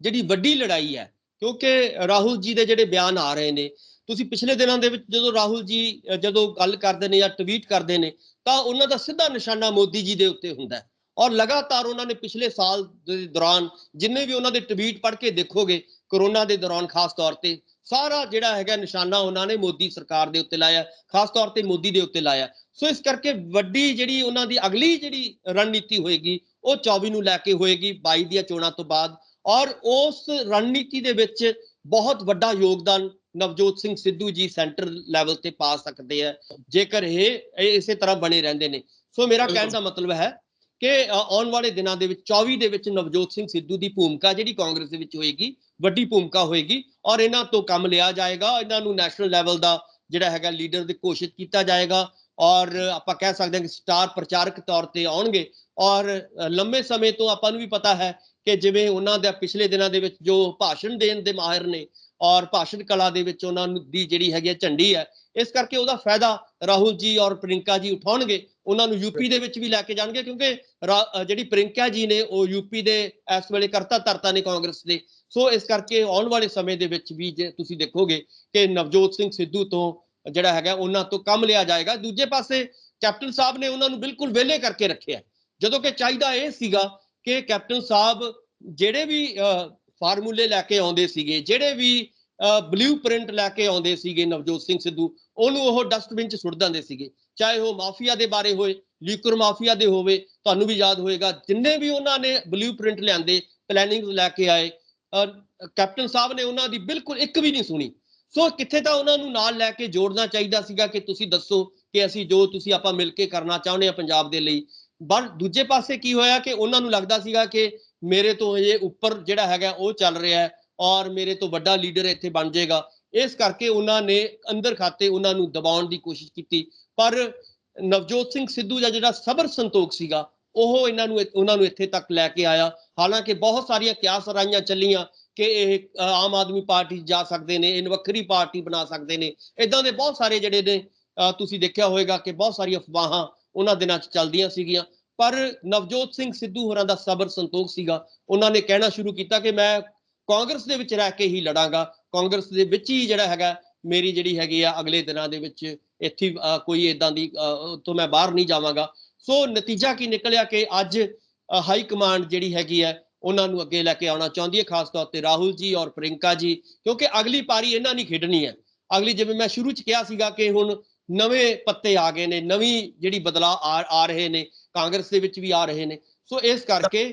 ਜਿਹੜੀ ਵੱਡੀ ਲੜਾਈ ਹੈ, ਕਿਉਂਕਿ ਰਾਹੁਲ ਜੀ ਦੇ ਜਿਹੜੇ ਬਿਆਨ ਆ ਰਹੇ ਨੇ, ਤੁਸੀਂ ਪਿਛਲੇ ਦਿਨਾਂ ਦੇ ਵਿੱਚ ਜਦੋਂ ਰਾਹੁਲ ਜੀ ਜਦੋਂ ਗੱਲ ਕਰਦੇ ਨੇ ਜਾਂ ਟਵੀਟ ਕਰਦੇ ਨੇ ਤਾਂ ਉਹਨਾਂ ਦਾ ਸਿੱਧਾ ਨਿਸ਼ਾਨਾ ਮੋਦੀ ਜੀ ਦੇ ਉੱਤੇ ਹੁੰਦਾ ਹੈ ਔਰ ਲਗਾਤਾਰ ਉਹਨਾਂ ਨੇ ਪਿਛਲੇ ਸਾਲ ਦੇ ਦੌਰਾਨ ਜਿੰਨੇ ਵੀ ਉਹਨਾਂ ਦੇ ਟਵੀਟ ਪੜ੍ਹ ਕੇ ਦੇਖੋਗੇ, ਕਰੋਨਾ ਦੇ ਦੌਰਾਨ ਖਾਸ ਤੌਰ ਤੇ ਸਾਰਾ ਜਿਹੜਾ ਹੈਗਾ ਨਿਸ਼ਾਨਾ ਉਹਨਾਂ ਨੇ ਮੋਦੀ ਸਰਕਾਰ ਦੇ ਉੱਤੇ ਲਾਇਆ, ਖਾਸ ਤੌਰ ਤੇ ਮੋਦੀ ਦੇ ਉੱਤੇ ਲਾਇਆ। ਸੋ ਇਸ ਕਰਕੇ ਵੱਡੀ ਜਿਹੜੀ ਉਹਨਾਂ ਦੀ ਅਗਲੀ ਜਿਹੜੀ ਰਣਨੀਤੀ ਹੋਏਗੀ ਉਹ 24 ਨੂੰ ਲੈ ਕੇ ਹੋਏਗੀ, 22 ਦੀਆਂ ਚੋਣਾਂ ਤੋਂ ਬਾਅਦ। ਔਰ ਉਸ ਰਣਨੀਤੀ ਦੇ ਵਿੱਚ ਬਹੁਤ ਵੱਡਾ ਯੋਗਦਾਨ ਨਵਜੋਤ ਸਿੰਘ ਸਿੱਧੂ ਜੀ ਸੈਂਟਰ ਲੈਵਲ ਤੇ ਪਾ ਸਕਦੇ ਆ ਜੇਕਰ ਇਹ ਇਸੇ ਤਰ੍ਹਾਂ ਬਣੇ ਰਹਿੰਦੇ ਨੇ। ਸੋ ਮੇਰਾ ਕਹਿਣ ਦਾ ਮਤਲਬ ਹੈ ਕਿ ਆਉਣ ਵਾਲੇ ਦਿਨਾਂ ਦੇ ਵਿੱਚ 24 ਦੇ ਵਿੱਚ ਨਵਜੋਤ ਸਿੰਘ ਸਿੱਧੂ ਦੀ ਭੂਮਿਕਾ ਜਿਹੜੀ ਕਾਂਗਰਸ ਦੇ ਵਿੱਚ ਹੋਏਗੀ, ਵੱਡੀ ਭੂਮਿਕਾ ਹੋਏਗੀ ਔਰ ਇਹਨਾਂ ਤੋਂ ਕੰਮ ਲਿਆ ਜਾਏਗਾ, ਇਹਨਾਂ ਨੂੰ ਨੈਸ਼ਨਲ ਲੈਵਲ ਦਾ ਜਿਹੜਾ ਹੈਗਾ ਲੀਡਰ ਦੇ ਘੋਸ਼ਿਤ ਕੀਤਾ ਜਾਏਗਾ ਔਰ ਆਪਾਂ ਕਹਿ ਸਕਦੇ ਹਾਂ ਕਿ ਸਟਾਰ ਪ੍ਰਚਾਰਕ ਤੌਰ ਤੇ ਆਉਣਗੇ। ਔਰ ਲੰਮੇ ਸਮੇਂ ਤੋਂ ਆਪਾਂ ਨੂੰ ਵੀ ਪਤਾ ਹੈ ਕਿ ਜਿਵੇਂ ਉਹਨਾਂ ਦੇ ਪਿਛਲੇ ਦਿਨਾਂ ਦੇ ਵਿੱਚ ਜੋ ਭਾਸ਼ਣ ਦੇਣ ਦੇ ਮਾਹਿਰ ਨੇ ਔਰ ਭਾਸ਼ਣ ਕਲਾ ਦੇ ਵਿੱਚ ਉਹਨਾਂ ਦੀ ਜਿਹੜੀ ਹੈਗੀ ਝੰਡੀ ਹੈ, ਇਸ ਕਰਕੇ ਉਹਦਾ ਫਾਇਦਾ ਰਾਹੁਲ ਜੀ ਔਰ ਪ੍ਰਿੰਕਾ ਜੀ ਉਠਾਉਣਗੇ, ਉਹਨਾਂ ਨੂੰ ਯੂਪੀ ਦੇ ਵਿੱਚ ਵੀ ਲੈ ਕੇ ਜਾਣਗੇ, ਕਿਉਂਕਿ ਜਿਹੜੀ ਪ੍ਰਿੰਕਾ ਜੀ ਨੇ ਉਹ ਯੂਪੀ ਦੇ ਇਸ ਵੇਲੇ ਕਰਤਾ ਧਰਤਾ ਨੇ ਕਾਂਗਰਸ ਦੇ। ਸੋ ਇਸ ਕਰਕੇ ਆਉਣ ਵਾਲੇ ਸਮੇਂ ਦੇ ਵਿੱਚ ਵੀ ਜੇ ਤੁਸੀਂ ਦੇਖੋਗੇ ਕਿ ਨਵਜੋਤ ਸਿੰਘ ਸਿੱਧੂ ਤੋਂ ਜਿਹੜਾ ਹੈਗਾ ਉਹਨਾਂ ਤੋਂ ਕੰਮ ਲਿਆ ਜਾਏਗਾ। ਦੂਜੇ ਪਾਸੇ ਕੈਪਟਨ ਸਾਹਿਬ ਨੇ ਉਹਨਾਂ ਨੂੰ ਬਿਲਕੁਲ ਵਿਹਲੇ ਕਰਕੇ ਰੱਖਿਆ, ਜਦੋਂ ਕਿ ਚਾਹੀਦਾ ਇਹ ਸੀਗਾ ਕਿ ਕੈਪਟਨ ਸਾਹਿਬ ਜਿਹੜੇ ਵੀ ਫਾਰਮੂਲੇ ਲੈ ਕੇ ਆਉਂਦੇ ਸੀਗੇ, ਜਿਹੜੇ ਵੀ ਬਲੂ ਪ੍ਰਿੰਟ ਲੈ ਕੇ ਆਉਂਦੇ ਸੀਗੇ ਨਵਜੋਤ ਸਿੰਘ ਸਿੱਧੂ, ਉਹਨੂੰ ਉਹ ਡਸਟਬਿਨ 'ਚ ਸੁੱਟ ਦਿੰਦੇ ਸੀਗੇ, ਚਾਹੇ ਉਹ ਮਾਫੀਆ ਦੇ ਬਾਰੇ ਹੋਏ, ਲੀਕਰ ਮਾਫੀਆ ਦੇ ਹੋਵੇ। ਤੁਹਾਨੂੰ ਵੀ ਯਾਦ ਹੋਏਗਾ ਜਿੰਨੇ ਵੀ ਉਹਨਾਂ ਨੇ ਬਲੂ ਪ੍ਰਿੰਟ ਲਿਆਂਦੇ, ਪਲੈਨਿੰਗ ਲੈ ਕੇ ਆਏ, ਕੈਪਟਨ ਸਾਹਿਬ ਨੇ ਉਹਨਾਂ ਦੀ ਬਿਲਕੁਲ ਇੱਕ ਵੀ ਨਹੀਂ ਸੁਣੀ। ਸੋ ਕਿੱਥੇ ਤਾਂ ਉਹਨਾਂ ਨੂੰ ਨਾਲ ਲੈ ਕੇ ਜੋੜਨਾ ਚਾਹੀਦਾ ਸੀਗਾ ਕਿ ਤੁਸੀਂ ਦੱਸੋ ਕਿ ਅਸੀਂ ਜੋ ਤੁਸੀਂ ਆਪਾਂ ਮਿਲ ਕੇ ਕਰਨਾ ਚਾਹੁੰਦੇ ਆ ਪੰਜਾਬ ਦੇ ਲਈ। ਪਰ ਦੂਜੇ ਪਾਸੇ ਕੀ ਹੋਇਆ ਕਿ ਉਹਨਾਂ ਨੂੰ ਲੱਗਦਾ ਸੀਗਾ ਕਿ ਮੇਰੇ ਤੋਂ ਇਹ ਉੱਪਰ ਜਿਹੜਾ ਹੈਗਾ ਉਹ ਚੱਲ ਰਿਹਾ ਹੈ ਔਰ ਮੇਰੇ ਤੋਂ ਵੱਡਾ ਲੀਡਰ ਇੱਥੇ ਬਣ ਜਾਏਗਾ, ਇਸ ਕਰਕੇ ਉਹਨਾਂ ਨੇ ਅੰਦਰ ਖਾਤੇ ਉਹਨਾਂ ਨੂੰ ਦਬਾਉਣ ਦੀ ਕੋਸ਼ਿਸ਼ ਕੀਤੀ। ਪਰ ਨਵਜੋਤ ਸਿੰਘ ਸਿੱਧੂ ਦਾ ਜਿਹੜਾ ਸਬਰ ਸੰਤੋਖ ਸੀਗਾ ਉਹ ਉਹਨਾਂ ਨੂੰ ਇੱਥੇ ਤੱਕ ਲੈ ਕੇ ਆਇਆ। ਹਾਲਾਂਕਿ ਬਹੁਤ ਸਾਰੀਆਂ ਕਿਆਸ ਰਾਈਆਂ ਚੱਲੀਆਂ ਕਿ ਇਹ ਆਮ ਆਦਮੀ ਪਾਰਟੀ ਜਾ ਸਕਦੇ ਨੇ, ਇਹਨੂੰ ਵੱਖਰੀ ਪਾਰਟੀ ਬਣਾ ਸਕਦੇ ਨੇ, ਇਦਾਂ ਦੇ ਬਹੁਤ ਸਾਰੇ ਜਿਹੜੇ ਨੇ ਤੁਸੀਂ ਦੇਖਿਆ ਹੋਏਗਾ ਕਿ ਬਹੁਤ ਸਾਰੀਆਂ ਅਫਵਾਹਾਂ ਉਹਨਾਂ ਦਿਨਾਂ 'ਚ ਚੱਲਦੀਆਂ ਸੀਗੀਆਂ। ਪਰ ਨਵਜੋਤ ਸਿੰਘ ਸਿੱਧੂ ਹੋਰਾਂ ਦਾ ਸਬਰ ਸੰਤੋਖ ਸੀਗਾ, ਉਹਨਾਂ ਨੇ ਕਹਿਣਾ ਸ਼ੁਰੂ ਕੀਤਾ ਕਿ ਮੈਂ ਕਾਂਗਰਸ ਦੇ ਵਿੱਚ ਰਹਿ ਕੇ ਹੀ ਲੜਾਂਗਾ, ਕਾਂਗਰਸ ਦੇ ਵਿੱਚ ਹੀ ਜਿਹੜਾ ਹੈਗਾ ਮੇਰੀ ਜਿਹੜੀ ਹੈਗੀ ਆ ਅਗਲੇ ਦਿਨਾਂ ਦੇ ਵਿੱਚ ਇੱਥੇ ਕੋਈ ਇਦਾਂ ਦੀ ਤੋਂ ਮੈਂ ਬਾਹਰ ਨਹੀਂ ਜਾਵਾਂਗਾ। ਸੋ ਨਤੀਜਾ ਕੀ ਨਿਕਲਿਆ ਕਿ ਅੱਜ ਹਾਈ ਕਮਾਂਡ ਜਿਹੜੀ ਹੈਗੀ ਹੈ ਉਹਨਾਂ ਨੂੰ ਅੱਗੇ ਲੈ ਕੇ ਆਉਣਾ ਚਾਹੁੰਦੀ ਹੈ, ਖਾਸ ਤੌਰ ਤੇ ਰਾਹੁਲ ਜੀ ਔਰ ਪ੍ਰਿੰਕਾ ਜੀ, ਕਿਉਂਕਿ ਅਗਲੀ ਪਾਰੀ ਇਹਨਾਂ ਨਹੀਂ ਖੇਡਣੀ ਹੈ। ਅਗਲੀ, ਜਿਵੇਂ ਮੈਂ ਸ਼ੁਰੂ ਚ ਕਿਹਾ ਸੀਗਾ ਕਿ ਹੁਣ ਨਵੇਂ ਪੱਤੇ ਆ ਗਏ ਨੇ, ਨਵੀਂ ਜਿਹੜੀ ਬਦਲਾਅ ਆ ਰਹੇ ਨੇ, ਕਾਂਗਰਸ ਦੇ ਵਿੱਚ ਵੀ ਆ ਰਹੇ ਨੇ। ਸੋ ਇਸ ਕਰਕੇ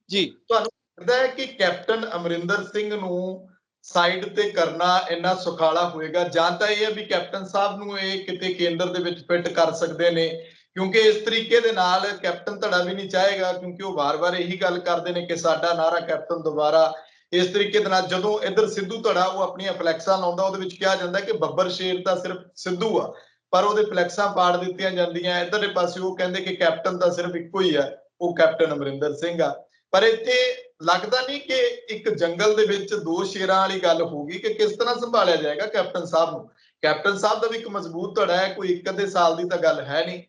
ਜੀ ਤੁਹਾਨੂੰ ਲੱਗਦਾ ਹੈ ਕਿ ਕੈਪਟਨ ਅਮਰਿੰਦਰ ਸਿੰਘ ਨੂੰ ਸਾਈਡ ਤੇ ਕਰਨਾ ਇੰਨਾ ਸੁਖਾਲਾ ਹੋਏਗਾ, ਜਾਂ ਤਾਂ ਇਹ ਹੈ ਵੀ ਕੈਪਟਨ ਸਾਹਿਬ ਨੂੰ ਇਹ ਕਿਤੇ ਕੇਂਦਰ ਦੇ ਵਿੱਚ ਫਿੱਟ ਕਰ ਸਕਦੇ ਨੇ? ਕਿਉਂਕਿ ਇਸ ਤਰੀਕੇ ਦੇ ਨਾਲ ਕੈਪਟਨ ਧੜਾ ਵੀ ਨਹੀਂ ਚਾਹੇਗਾ, ਕਿਉਂਕਿ ਉਹ ਵਾਰ-ਵਾਰ ਇਹੀ ਗੱਲ ਕਰਦੇ ਨੇ ਕਿ ਸਾਡਾ ਨਾਰਾ ਕੈਪਟਨ ਦੁਬਾਰਾ। ਇਸ ਤਰੀਕੇ ਦੇ ਨਾਲ ਜਦੋਂ ਇੱਧਰ ਸਿੱਧੂ ਧੜਾ ਉਹ ਆਪਣੀਆਂ ਫਲੈਕਸਾਂ ਲਾਉਂਦਾ, ਉਹਦੇ ਵਿੱਚ ਕਿਹਾ ਜਾਂਦਾ ਕਿ ਬੱਬਰ ਸ਼ੇਰ ਤਾਂ ਸਿਰਫ ਸਿੱਧੂ ਆ, ਪਰ ਉਹਦੇ ਫਲੈਕਸਾਂ ਪਾੜ ਦਿੱਤੀਆਂ ਜਾਂਦੀਆਂ। ਇੱਧਰਲੇ ਪਾਸੇ ਉਹ ਕਹਿੰਦੇ ਕਿ ਕੈਪਟਨ ਤਾਂ ਸਿਰਫ ਇੱਕੋ ਹੀ ਹੈ, ਉਹ ਕੈਪਟਨ ਅਮਰਿੰਦਰ ਸਿੰਘ ਆ। ਪਰ ਇੱਥੇ ਲੱਗਦਾ ਨਹੀਂ ਕਿ ਇੱਕ ਜੰਗਲ ਦੇ ਵਿੱਚ ਦੋ ਸ਼ੇਰਾਂ ਵਾਲੀ ਗੱਲ ਹੋਊਗੀ ਕਿ ਕਿਸ ਤਰ੍ਹਾਂ ਸੰਭਾਲਿਆ ਜਾਏਗਾ ਕੈਪਟਨ ਸਾਹਿਬ ਨੂੰ? ਕੈਪਟਨ ਸਾਹਿਬ ਦਾ ਵੀ ਇੱਕ ਮਜ਼ਬੂਤ ਧੜਾ ਹੈ, ਕੋਈ ਇੱਕ ਅੱਧੇ ਸਾਲ ਦੀ ਤਾਂ ਗੱਲ ਹੈ ਨਹੀਂ।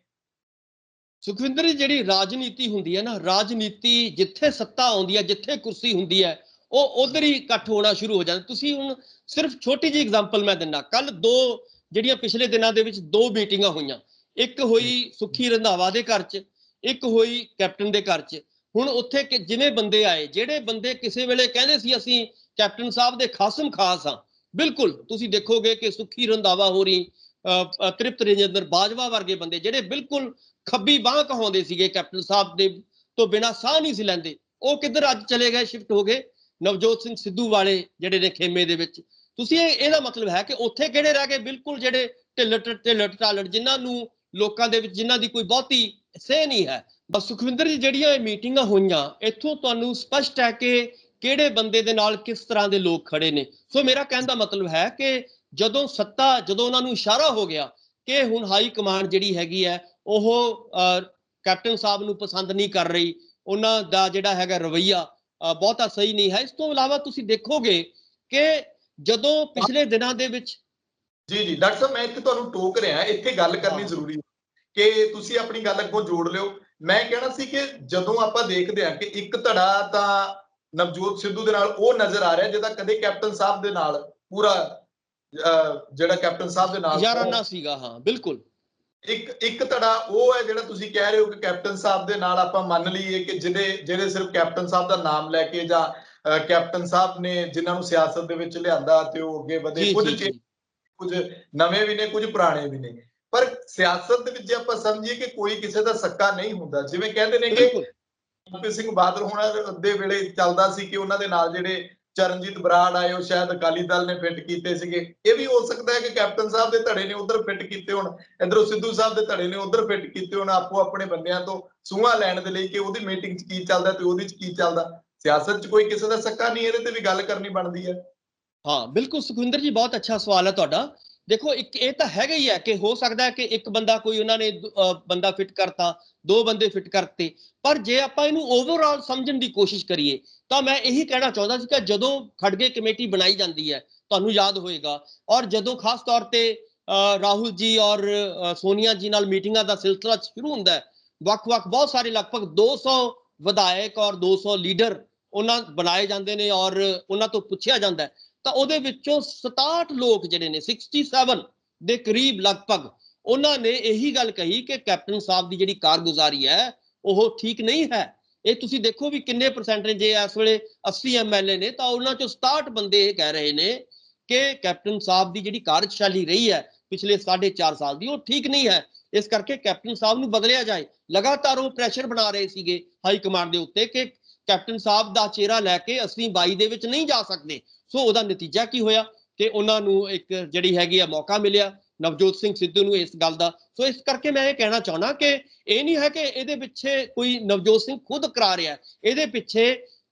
ਸੁਖਵਿੰਦਰ ਜੀ, ਜਿਹੜੀ ਰਾਜਨੀਤੀ ਹੁੰਦੀ ਹੈ ਨਾ, ਰਾਜਨੀਤੀ ਜਿੱਥੇ ਸੱਤਾ ਆਉਂਦੀ ਹੈ, ਜਿੱਥੇ ਕੁਰਸੀ ਹੁੰਦੀ ਹੈ, ਉਹ ਉਧਰ ਹੀ ਇਕੱਠ ਹੋਣਾ ਸ਼ੁਰੂ ਹੋ ਜਾਂਦਾ। ਤੁਸੀਂ ਹੁਣ ਸਿਰਫ ਛੋਟੀ ਜਿਹੀ ਐਗਜ਼ਾਮਪਲ ਮੈਂ ਦਿੰਦਾ, ਕੱਲ ਜਿਹੜੀਆਂ ਪਿਛਲੇ ਦਿਨਾਂ ਦੇ ਵਿੱਚ 2 ਮੀਟਿੰਗਾਂ ਹੋਈਆਂ, ਇੱਕ ਹੋਈ ਸੁੱਖੀ ਰੰਧਾਵਾ ਦੇ ਘਰ 'ਚ, ਇੱਕ ਹੋਈ ਕੈਪਟਨ ਦੇ ਘਰ 'ਚ। ਹੁਣ ਉੱਥੇ ਜਿਵੇਂ ਬੰਦੇ ਆਏ, ਜਿਹੜੇ ਬੰਦੇ ਕਿਸੇ ਵੇਲੇ ਕਹਿੰਦੇ ਸੀ ਅਸੀਂ ਕੈਪਟਨ ਸਾਹਿਬ ਦੇ ਖਾਸਮ ਖਾਸ ਹਾਂ, ਬਿਲਕੁਲ ਤੁਸੀਂ ਦੇਖੋਗੇ ਕਿ ਸੁੱਖੀ ਰੰਧਾਵਾ ਹੋ ਰਹੀ, ਤ੍ਰਿਪਤ ਰਜਿੰਦਰ ਬਾਜਵਾ ਵਰਗੇ ਬੰਦੇ ਜਿਹੜੇ ਬਿਲਕੁਲ ਖੱਬੀ ਬਾਹ ਕਹਾਉਂਦੇ ਸੀਗੇ ਕੈਪਟਨ ਸਾਹਿਬ ਦੇ ਤੋਂ ਬਿਨਾਂ ਸਾਹ ਨਹੀਂ ਸੀ ਲੈਂਦੇ, ਉਹ ਕਿੱਧਰ ਅੱਜ ਚਲੇ ਗਏ, ਸ਼ਿਫਟ ਹੋ ਗਏ ਨਵਜੋਤ ਸਿੰਘ ਸਿੱਧੂ ਵਾਲੇ ਜਿਹੜੇ ਨੇ ਖੇਮੇ ਦੇ ਵਿੱਚ। ਤੁਸੀਂ ਇਹਦਾ ਮਤਲਬ ਹੈ ਕਿ ਉੱਥੇ ਕਿਹੜੇ ਰਹਿ ਗਏ, ਬਿਲਕੁਲ ਜਿਹੜੇ ਢਿੱਲਟ ਢਾਲਟ, ਜਿਨ੍ਹਾਂ ਨੂੰ ਲੋਕਾਂ ਦੇ ਵਿੱਚ ਜਿਨ੍ਹਾਂ ਦੀ ਕੋਈ ਬਹੁਤੀ ਸਹਿ ਨਹੀਂ ਹੈ। ਬਸ ਸੁਖਵਿੰਦਰ ਜੀ, ਜਿਹੜੀਆਂ ਇਹ ਮੀਟਿੰਗਾਂ ਹੋਈਆਂ, ਇੱਥੋਂ ਤੁਹਾਨੂੰ ਸਪਸ਼ਟ ਹੈ ਕਿ ਕਿਹੜੇ ਬੰਦੇ ਦੇ ਨਾਲ ਕਿਸ ਤਰ੍ਹਾਂ ਦੇ ਲੋਕ ਖੜੇ ਨੇ। ਸੋ ਮੇਰਾ ਕਹਿਣ ਦਾ ਮਤਲਬ ਹੈ ਕਿ ਜਦੋਂ ਉਹਨਾਂ ਨੂੰ ਇਸ਼ਾਰਾ ਹੋ ਗਿਆ ਕਿ ਹੁਣ ਹਾਈ ਕਮਾਂਡ ਜਿਹੜੀ ਹੈਗੀ ਹੈ ਉਹ ਕੈਪਟਨ ਸਾਹਿਬ ਨੂੰ ਪਸੰਦ ਨਹੀਂ ਕਰ ਰਹੀ, ਉਹਨਾਂ ਦਾ ਜਿਹੜਾ ਹੈਗਾ ਰਵੱਈਆ ਬਹੁਤਾ ਸਹੀ ਨਹੀਂ ਹੈ। ਇਸ ਤੋਂ ਇਲਾਵਾ ਤੁਸੀਂ ਦੇਖੋਗੇ ਕਿ ਜਦੋਂ ਪਿਛਲੇ ਦਿਨਾਂ ਦੇ ਵਿੱਚ ਜੀ ਡਾਕਟਰ ਸਾਹਿਬ, ਮੈਂ ਇੱਥੇ ਤੁਹਾਨੂੰ ਟੋਕ ਰਿਹਾ, ਇੱਥੇ ਗੱਲ ਕਰਨੀ ਜ਼ਰੂਰੀ ਹੈ ਕਿ ਤੁਸੀਂ ਆਪਣੀ ਗੱਲ ਅੱਗੋਂ ਜੋੜ ਲਿਓ। ਮੈਂ ਕਹਿਣਾ ਸੀ ਕਿ ਜਦੋਂ ਆਪਾਂ ਦੇਖਦੇ ਹਾਂ ਕਿ ਇੱਕ ਧੜਾ ਤਾਂ ਨਵਜੋਤ ਸਿੱਧੂ ਦੇ ਨਾਲ ਉਹ ਨਜ਼ਰ ਆ ਰਿਹਾ ਜਿਹਦਾ ਕਦੇ ਕੈਪਟਨ ਸਾਹਿਬ ਦੇ ਨਾਲ ਪੂਰਾ ਜਿਹੜਾ ਕੈਪਟਨ ਸਾਹਿਬ ਦੇ ਨਾਲ ਯਾਰਾਨਾ ਸੀਗਾ। ਹਾਂ ਬਿਲਕੁਲ। ਇੱਕ ਧੜਾ ਉਹ ਹੈ ਜਿਹੜਾ ਤੁਸੀਂ ਕਹਿ ਰਹੇ ਹੋ ਕਿ ਕੈਪਟਨ ਸਾਹਿਬ ਦੇ ਨਾਲ ਆਪਾਂ ਮੰਨ ਲਈਏ ਕਿ ਜਿਹੜੇ ਸਿਰਫ ਕੈਪਟਨ ਸਾਹਿਬ ਦਾ ਨਾਮ ਲੈ ਕੇ ਜਾਂ ਕੈਪਟਨ ਸਾਹਿਬ ਨੇ ਜਿਨ੍ਹਾਂ ਨੂੰ ਸਿਆਸਤ ਦੇ ਵਿੱਚ ਲਿਆਂਦਾ ਤੇ ਉਹ ਅੱਗੇ ਵਧੇ, ਕੁਝ ਨਵੇਂ ਵੀ ਨੇ, ਕੁਝ ਪੁਰਾਣੇ ਵੀ ਨੇ। ਪਰ ਸਿਆਸਤ ਦੇ ਵਿੱਚ ਜੇ ਆਪਾਂ ਸਮਝੀਏ ਕਿ ਕੋਈ ਕਿਸੇ ਦਾ ਸੱਕਾ ਨਹੀਂ ਹੁੰਦਾ, ਜਿਵੇਂ ਕਹਿੰਦੇ ਨੇ ਕਿ ਭੁਪਿੰਦਰ ਸਿੰਘ ਬਾਦਲ ਹੋਣਾ ਦੇ ਵੇਲੇ ਚੱਲਦਾ ਸੀ ਕਿ ਉਹਨਾਂ ਦੇ ਨਾਲ ਜਿਹੜੇ ਚਰਨਜੀਤ ਬਰਾੜ ਆਏ ਉਹ ਸ਼ਾਇਦ ਅਕਾਲੀ ਦਲ ਨੇ ਫਿੱਟ ਕੀਤੇ ਸੀਗੇ। ਇਹ ਵੀ ਹੋ ਸਕਦਾ ਹੈ ਕਿ ਕੈਪਟਨ ਸਾਹਿਬ ਦੇ ਧੜੇ ਨੇ ਉਧਰ ਫਿੱਟ ਕੀਤੇ ਹੋਣ, ਇਧਰੋਂ ਸਿੱਧੂ ਸਾਹਿਬ ਦੇ ਧੜੇ ਨੇ ਉਧਰ ਫਿੱਟ ਕੀਤੇ ਹੋਣ, ਆਪੋ ਆਪਣੇ ਬੰਦਿਆਂ ਤੋਂ ਸੂਹਾਂ ਲੈਣ ਦੇ ਲਈ ਕਿ ਉਹਦੀ ਮੀਟਿੰਗ 'ਚ ਕੀ ਚੱਲਦਾ ਤੇ ਉਹਦੇ 'ਚ ਕੀ ਚੱਲਦਾ। ਸਿਆਸਤ 'ਚ ਕੋਈ ਕਿਸੇ ਦਾ ਸੱਕਾ ਨਹੀਂ, ਇਹਦੇ ਤੇ ਵੀ ਗੱਲ ਕਰਨੀ ਬਣਦੀ ਹੈ। ਹਾਂ ਬਿਲਕੁਲ ਸੁਖਵਿੰਦਰ ਜੀ, ਬਹੁਤ ਅੱਛਾ ਸਵਾਲ ਹੈ ਤੁਹਾਡਾ। ਦੇਖੋ, ਇੱਕ ਇਹ ਤਾਂ ਹੈਗਾ ਹੀ ਹੈ ਕਿ ਹੋ ਸਕਦਾ ਹੈ ਕਿ ਇੱਕ ਬੰਦਾ ਕੋਈ ਉਹਨਾਂ ਨੇ ਬੰਦਾ ਫਿੱਟ ਕਰਤਾ, 2 ਬੰਦੇ ਫਿੱਟ ਕਰਤੇ, ਪਰ ਜੇ ਆਪਾਂ ਇਹਨੂੰ ਓਵਰਆਲ ਸਮਝਣ ਦੀ ਕੋਸ਼ਿਸ਼ ਕਰੀਏ ਤਾਂ ਮੈਂ ਇਹੀ ਕਹਿਣਾ ਚਾਹੁੰਦਾ ਸੀ ਕਿ ਜਦੋਂ ਖੜਗੇ ਕਮੇਟੀ ਬਣਾਈ ਜਾਂਦੀ ਹੈ, ਤੁਹਾਨੂੰ ਯਾਦ ਹੋਏਗਾ, ਔਰ ਜਦੋਂ ਖਾਸ ਤੌਰ ਤੇ ਰਾਹੁਲ ਜੀ ਔਰ ਸੋਨੀਆ ਜੀ ਨਾਲ ਮੀਟਿੰਗਾਂ ਦਾ ਸਿਲਸਿਲਾ ਸ਼ੁਰੂ ਹੁੰਦਾ ਹੈ, ਵੱਖ-ਵੱਖ ਬਹੁਤ ਸਾਰੇ ਲਗਭਗ 200 ਵਿਧਾਇਕ ਔਰ 200 ਲੀਡਰ ਉਹਨਾਂ ਬਣਾਏ ਜਾਂਦੇ ਨੇ ਔਰ ਉਹਨਾਂ ਤੋਂ ਪੁੱਛਿਆ ਜਾਂਦਾ, ਤਾਂ ਉਹਦੇ ਵਿੱਚੋਂ 67 ਲੋਕ ਜਿਹੜੇ ਨੇ 67 ਦੇ ਕਰੀਬ ਲਗਭਗ, ਉਹਨਾਂ ਨੇ ਇਹੀ ਗੱਲ ਕਹੀ ਕਿ ਕੈਪਟਨ ਸਾਹਿਬ ਦੀ ਜਿਹੜੀ ਕਾਰਗੁਜ਼ਾਰੀ ਹੈ ਉਹ ਠੀਕ ਨਹੀਂ ਹੈ। ਇਹ ਤੁਸੀਂ ਦੇਖੋ ਵੀ ਕਿੰਨੇ ਪਰਸੈਂਟ ਨੇ, ਜੇ ਇਸ ਵੇਲੇ 80 ਐਮਐਲਏ ਨੇ ਤਾਂ ਉਹਨਾਂ ਚੋਂ 67 ਬੰਦੇ ਇਹ ਕਹਿ ਰਹੇ ਨੇ ਕਿ ਕੈਪਟਨ ਸਾਹਿਬ ਦੀ ਜਿਹੜੀ ਕਾਰਜਸ਼ੈਲੀ ਰਹੀ ਹੈ ਪਿਛਲੇ 4.5 ਸਾਲ ਦੀ ਉਹ ਠੀਕ ਨਹੀਂ ਹੈ, ਇਸ ਕਰਕੇ ਕੈਪਟਨ ਸਾਹਿਬ ਨੂੰ ਬਦਲਿਆ ਜਾਏ। ਲਗਾਤਾਰ ਉਹ ਪ੍ਰੈਸ਼ਰ ਬਣਾ ਰਹੇ ਸੀਗੇ ਹਾਈ ਕਮਾਂਡ ਦੇ ਉੱਤੇ ਕਿ ਕੈਪਟਨ ਸਾਹਿਬ ਦਾ ਚਿਹਰਾ ਲੈ ਕੇ ਅਸੀਂ 22 ਦੇ ਵਿੱਚ ਨਹੀਂ ਜਾ ਸਕਦੇ। ਸੋ ਉਹਦਾ ਨਤੀਜਾ ਕੀ ਹੋਇਆ ਕਿ ਉਹਨਾਂ ਨੂੰ ਇੱਕ ਜਿਹੜੀ ਹੈਗੀ ਆ ਮੌਕਾ ਮਿਲਿਆ ਨਵਜੋਤ ਸਿੰਘ ਸਿੱਧੂ ਨੂੰ ਇਸ ਗੱਲ ਦਾ। ਸੋ ਇਸ ਕਰਕੇ ਮੈਂ ਇਹ ਕਹਿਣਾ ਚਾਹੁੰਦਾ ਕਿ ਇਹ ਨਹੀਂ ਹੈ ਕਿ ਇਹਦੇ ਪਿੱਛੇ ਕੋਈ ਨਵਜੋਤ ਸਿੰਘ ਖੁਦ ਕਰਾ ਰਿਹਾ, ਇਹਦੇ ਪਿੱਛੇ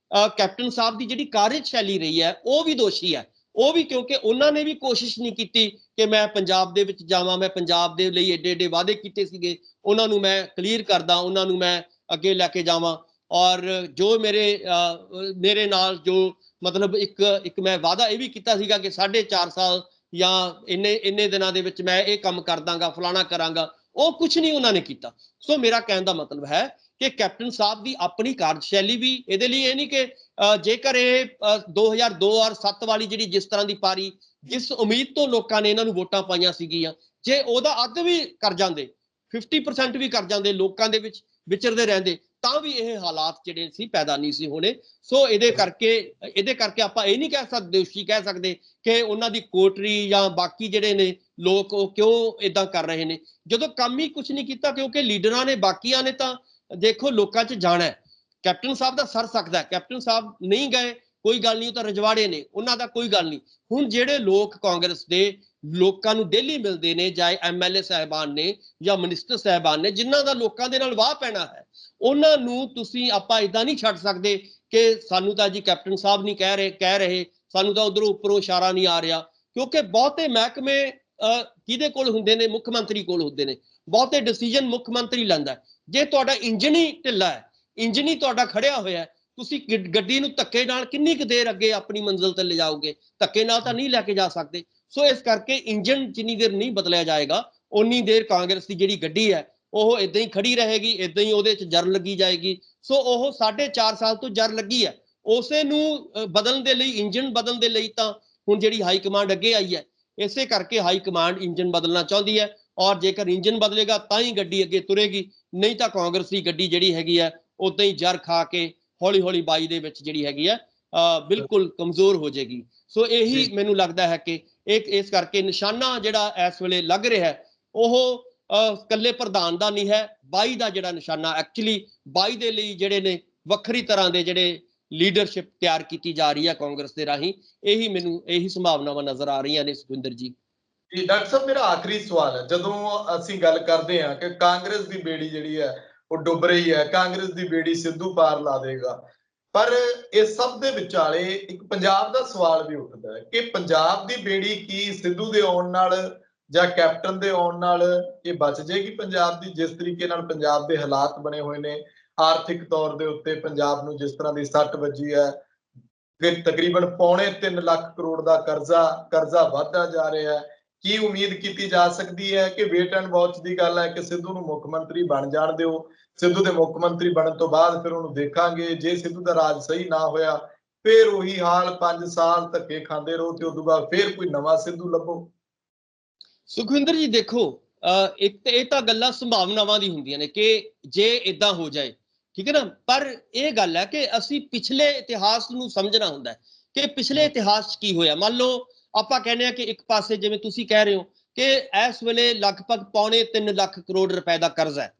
ਕੈਪਟਨ ਸਾਹਿਬ ਦੀ ਜਿਹੜੀ ਕਾਰਜਸ਼ੈਲੀ ਰਹੀ ਹੈ ਉਹ ਵੀ ਦੋਸ਼ੀ ਹੈ। ਉਹ ਵੀ ਕਿਉਂਕਿ ਉਹਨਾਂ ਨੇ ਵੀ ਕੋਸ਼ਿਸ਼ ਨਹੀਂ ਕੀਤੀ ਕਿ ਮੈਂ ਪੰਜਾਬ ਦੇ ਵਿੱਚ ਜਾਵਾਂ, ਮੈਂ ਪੰਜਾਬ ਦੇ ਲਈ ਏਡੇ ਏਡੇ ਵਾਅਦੇ ਕੀਤੇ ਸੀਗੇ ਉਹਨਾਂ ਨੂੰ ਮੈਂ ਕਲੀਅਰ ਕਰਦਾ, ਉਹਨਾਂ ਨੂੰ ਮੈਂ ਅੱਗੇ ਲੈ ਕੇ ਜਾਵਾਂ, ਔਰ ਜੋ ਮੇਰੇ ਨਾਲ ਜੋ ਮਤਲਬ ਇੱਕ ਮੈਂ ਵਾਅਦਾ ਇਹ ਵੀ ਕੀਤਾ ਸੀਗਾ ਕਿ 4.5 ਸਾਲ ਜਾਂ ਇੰਨੇ ਦਿਨਾਂ ਦੇ ਵਿੱਚ ਮੈਂ ਇਹ ਕੰਮ ਕਰ ਦਾਂਗਾ, ਫਲਾਣਾ ਕਰਾਂਗਾ, ਉਹ ਕੁਝ ਨਹੀਂ ਉਹਨਾਂ ਨੇ ਕੀਤਾ। ਸੋ ਮੇਰਾ ਕਹਿਣ ਦਾ ਮਤਲਬ ਹੈ ਕਿ ਕੈਪਟਨ ਸਾਹਿਬ ਦੀ ਆਪਣੀ ਕਾਰਜਸ਼ੈਲੀ ਵੀ ਇਹਦੇ ਲਈ ਇਹ ਨਹੀਂ ਕਿ ਜੇਕਰ ਇਹ 2002 ਔਰ 7 ਵਾਲੀ ਜਿਹੜੀ ਜਿਸ ਤਰ੍ਹਾਂ ਦੀ ਪਾਰੀ ਜਿਸ ਉਮੀਦ ਤੋਂ ਲੋਕਾਂ ਨੇ ਇਹਨਾਂ ਨੂੰ ਵੋਟਾਂ ਪਾਈਆਂ ਸੀਗੀਆਂ, ਜੇ ਉਹਦਾ ਅੱਧ ਵੀ ਕਰ ਜਾਂਦੇ, 50% ਵੀ ਕਰ ਜਾਂਦੇ, ਲੋਕਾਂ ਦੇ ਵਿੱਚ ਵਿਚਰਦੇ ਰਹਿੰਦੇ, ਤਾਂ ਵੀ ਇਹ ਹਾਲਾਤ ਜਿਹੜੇ ਸੀ ਪੈਦਾ ਨਹੀਂ ਸੀ ਹੋਣੇ। ਸੋ ਇਹਦੇ ਕਰਕੇ ਆਪਾਂ ਇਹ ਨਹੀਂ ਕਹਿ ਸਕਦੇ, ਦੋਸ਼ੀ ਕਹਿ ਸਕਦੇ ਕਿ ਉਹਨਾਂ ਦੀ ਕੋਟਰੀ ਜਾਂ ਬਾਕੀ ਜਿਹੜੇ ਨੇ ਲੋਕ ਉਹ ਕਿਉਂ ਇਦਾਂ ਕਰ ਰਹੇ ਨੇ, ਜਦੋਂ ਕੰਮ ਹੀ ਕੁਝ ਨਹੀਂ ਕੀਤਾ। ਕਿਉਂਕਿ ਲੀਡਰਾਂ ਨੇ, ਬਾਕੀਆਂ ਨੇ ਤਾਂ ਦੇਖੋ ਲੋਕਾਂ 'ਚ ਜਾਣਾ ਹੈ। ਕੈਪਟਨ ਸਾਹਿਬ ਦਾ ਸਰ ਸਕਦਾ, ਕੈਪਟਨ ਸਾਹਿਬ ਨਹੀਂ ਗਏ, ਕੋਈ ਗੱਲ ਨਹੀਂ, ਉਹ ਤਾਂ ਰਜਵਾੜੇ ਨੇ, ਉਹਨਾਂ ਦਾ ਕੋਈ ਗੱਲ ਨਹੀਂ। ਹੁਣ ਜਿਹੜੇ ਲੋਕ ਕਾਂਗਰਸ ਦੇ ਲੋਕਾਂ ਨੂੰ ਡੇਲੀ ਮਿਲਦੇ ਨੇ, ਚਾਹੇ ਐਮਐਲਏ ਸਾਹਿਬਾਨ ਨੇ ਜਾਂ ਮਿਨਿਸਟਰ ਸਾਹਿਬਾਨ ਨੇ, ਜਿਨ੍ਹਾਂ ਦਾ ਲੋਕਾਂ ਦੇ ਨਾਲ ਵਾਹ ਪੈਣਾ ਹੈ, ਉਹਨਾਂ ਨੂੰ ਤੁਸੀਂ ਆਪਾਂ ਇਦਾਂ ਨਹੀਂ ਛੱਡ ਸਕਦੇ ਕਿ ਸਾਨੂੰ ਤਾਂ ਜੀ ਕੈਪਟਨ ਸਾਹਿਬ ਨਹੀਂ ਕਹਿ ਰਹੇ, ਸਾਨੂੰ ਤਾਂ ਉਧਰੋਂ ਉੱਪਰੋਂ ਇਸ਼ਾਰਾ ਨਹੀਂ ਆ ਰਿਹਾ। ਕਿਉਂਕਿ ਬਹੁਤੇ ਮਹਿਕਮੇ ਕਿਹਦੇ ਕੋਲ ਹੁੰਦੇ ਨੇ? ਮੁੱਖ ਮੰਤਰੀ ਕੋਲ ਹੁੰਦੇ ਨੇ। ਬਹੁਤੇ ਡਿਸੀਜਨ ਮੁੱਖ ਮੰਤਰੀ ਲੈਂਦਾ। ਜੇ ਤੁਹਾਡਾ ਇੰਜਨ ਹੀ ਢਿੱਲਾ ਹੈ, ਇੰਜਨ ਹੀ ਤੁਹਾਡਾ ਖੜਿਆ ਹੋਇਆ, ਤੁਸੀਂ ਗੱਡੀ ਨੂੰ ਧੱਕੇ ਨਾਲ ਕਿੰਨੀ ਕੁ ਦੇਰ ਅੱਗੇ ਆਪਣੀ ਮੰਜ਼ਿਲ ਤੇ ਲਿਜਾਓਗੇ? ਧੱਕੇ ਨਾਲ ਤਾਂ ਨਹੀਂ ਲੈ ਕੇ ਜਾ ਸਕਦੇ। ਸੋ ਇਸ ਕਰਕੇ ਇੰਜਨ ਜਿੰਨੀ ਦੇਰ ਨਹੀਂ ਬਦਲਿਆ ਜਾਏਗਾ, ਉਨੀ ਦੇਰ ਕਾਂਗਰਸ ਦੀ ਜਿਹੜੀ ਗੱਡੀ ਹੈ ਉਹ ਇਦਾਂ ਹੀ ਖੜੀ ਰਹੇਗੀ, ਇਦਾਂ ਹੀ ਉਹਦੇ 'ਚ ਜਰ ਲੱਗੀ ਜਾਏਗੀ। ਸੋ ਉਹ 4.5 ਸਾਲ ਤੋਂ ਜਰ ਲੱਗੀ ਹੈ, ਉਸੇ ਨੂੰ ਬਦਲਣ ਦੇ ਲਈ, ਇੰਜਨ ਬਦਲਣ ਦੇ ਲਈ ਤਾਂ ਹੁਣ ਜਿਹੜੀ ਹਾਈ ਕਮਾਂਡ ਅੱਗੇ ਆਈ ਹੈ, ਇਸੇ ਕਰਕੇ ਹਾਈ ਕਮਾਂਡ ਇੰਜਨ ਬਦਲਣਾ ਚਾਹੁੰਦੀ ਹੈ। ਔਰ ਜੇਕਰ ਇੰਜਨ ਬਦਲੇਗਾ ਤਾਂ ਹੀ ਗੱਡੀ ਅੱਗੇ ਤੁਰੇਗੀ, ਨਹੀਂ ਤਾਂ ਕਾਂਗਰਸ ਦੀ ਗੱਡੀ ਜਿਹੜੀ ਹੈਗੀ ਹੈ ਉਦਾਂ ਹੀ ਜਰ ਖਾ ਕੇ ਹੌਲੀ ਹੌਲੀ 22 ਦੇ ਵਿੱਚ ਜਿਹੜੀ ਹੈਗੀ ਹੈ ਬਿਲਕੁਲ ਕਮਜ਼ੋਰ ਹੋ ਜਾਏਗੀ। ਸੋ ਇਹੀ ਮੈਨੂੰ ਲੱਗਦਾ ਹੈ ਕਿ ਇਸ ਕਰਕੇ ਨਿਸ਼ਾਨਾ ਜਿਹੜਾ ਇਸ ਵੇਲੇ ਲੱਗ ਰਿਹਾ ਹੈ ਉਹ ਕੱਲੇ ਪ੍ਰਧਾਨ ਦਾ ਨਹੀਂ ਹੈ, 22 ਦਾ ਜਿਹੜਾ ਨਿਸ਼ਾਨਾ ਐਕਚੁਅਲੀ 22 ਦੇ ਲਈ ਜਿਹੜੇ ਨੇ ਵੱਖਰੀ ਤਰ੍ਹਾਂ ਦੇ ਜਿਹੜੇ ਲੀਡਰਸ਼ਿਪ ਤਿਆਰ ਕੀਤੀ ਜਾ ਰਹੀ ਹੈ ਕਾਂਗਰਸ ਦੇ ਰਾਹੀਂ। ਇਹੀ ਸੰਭਾਵਨਾਵਾਂ ਨਜ਼ਰ ਆ ਰਹੀਆਂ ਨੇ ਸੁਖਵਿੰਦਰ ਜੀ। ਜੀ ਡਾਕਟਰ ਸਾਹਿਬ, ਮੇਰਾ ਆਖਰੀ ਸਵਾਲ ਹੈ, ਜਦੋਂ ਅਸੀਂ ਗੱਲ ਕਰਦੇ ਹਾਂ ਕਿ ਕਾਂਗਰਸ ਦੀ ਬੇੜੀ ਜਿਹੜੀ ਹੈ ਉਹ ਡੁੱਬ ਰਹੀ ਹੈ, ਕਾਂਗਰਸ ਦੀ ਬੇੜੀ ਸਿੱਧੂ ਪਾਰ ਲਾ ਦੇਗਾ, ਪਰ ਇਸ ਸਭ ਦੇ ਵਿਚਾਲੇ ਇੱਕ ਪੰਜਾਬ ਦਾ ਸਵਾਲ ਵੀ ਉੱਠਦਾ ਹੈ ਕਿ ਪੰਜਾਬ ਦੀ ਬੇੜੀ ਕੀ ਸਿੱਧੂ ਦੇ ਆਉਣ ਨਾਲ ਜਾਂ ਕੈਪਟਨ ਦੇ ਆਉਣ ਨਾਲ ਇਹ ਬਚ ਜਾਏਗੀ ਪੰਜਾਬ ਦੀ? ਜਿਸ ਤਰੀਕੇ ਨਾਲ ਪੰਜਾਬ ਦੇ ਹਾਲਾਤ ਬਣੇ ਹੋਏ ਨੇ, ਆਰਥਿਕ ਤੌਰ ਦੇ ਉੱਤੇ ਪੰਜਾਬ ਨੂੰ ਜਿਸ ਤਰ੍ਹਾਂ ਦੀ ਸੱਟ ਵੱਜੀ ਹੈ, ਕਿ ਤਕਰੀਬਨ 3.25 ਲੱਖ ਕਰੋੜ ਦਾ ਕਰਜ਼ਾ ਵਧਦਾ ਜਾ ਰਿਹਾ ਹੈ, ਕੀ ਉਮੀਦ ਕੀਤੀ ਜਾ ਸਕਦੀ ਹੈ ਕਿ ਵੇਟ ਐਂਡ ਵਾਚ ਦੀ ਗੱਲ ਹੈ ਕਿ ਸਿੱਧੂ ਨੂੰ ਮੁੱਖ ਮੰਤਰੀ ਬਣ ਜਾਣ ਦਿਓ, ਸਿੱਧੂ ਦੇ ਮੁੱਖ ਮੰਤਰੀ ਬਣਨ ਤੋਂ ਬਾਅਦ ਫਿਰ ਉਹਨੂੰ ਦੇਖਾਂਗੇ, ਜੇ ਸਿੱਧੂ ਦਾ ਰਾਜ ਸਹੀ ਨਾ ਹੋਇਆ ਫਿਰ ਉਹੀ ਹਾਲ, 5 ਸਾਲ ਧੱਕੇ ਖਾਂਦੇ ਰਹੋ ਤੇ ਉਦੋਂ ਬਾਅਦ ਫਿਰ ਕੋਈ ਨਵਾਂ ਸਿੱਧੂ ਲੱਭੋ? ਸੁਖਵਿੰਦਰ ਜੀ ਦੇਖੋ, ਇੱਕ ਤੇ ਇਹ ਤਾਂ ਗੱਲਾਂ ਸੰਭਾਵਨਾਵਾਂ ਦੀ ਹੁੰਦੀਆਂ ਨੇ ਕਿ ਜੇ ਇਦਾਂ ਹੋ ਜਾਏ, ਠੀਕ ਹੈ ਨਾ, ਪਰ ਇਹ ਗੱਲ ਹੈ ਕਿ ਅਸੀਂ ਪਿਛਲੇ ਇਤਿਹਾਸ ਨੂੰ ਸਮਝਣਾ ਹੁੰਦਾ ਹੈ ਕਿ ਪਿਛਲੇ ਇਤਿਹਾਸ 'ਚ ਕੀ ਹੋਇਆ। ਮੰਨ ਲਓ ਆਪਾਂ ਕਹਿੰਦੇ ਆ ਕਿ ਇੱਕ ਪਾਸੇ ਜਿਵੇਂ ਤੁਸੀਂ ਕਹਿ ਰਹੇ ਹੋ ਕਿ ਇਸ ਵੇਲੇ ਲਗਭਗ 3.25 ਲੱਖ ਕਰੋੜ ਰੁਪਏ ਦਾ ਕਰਜ਼ਾ ਹੈ,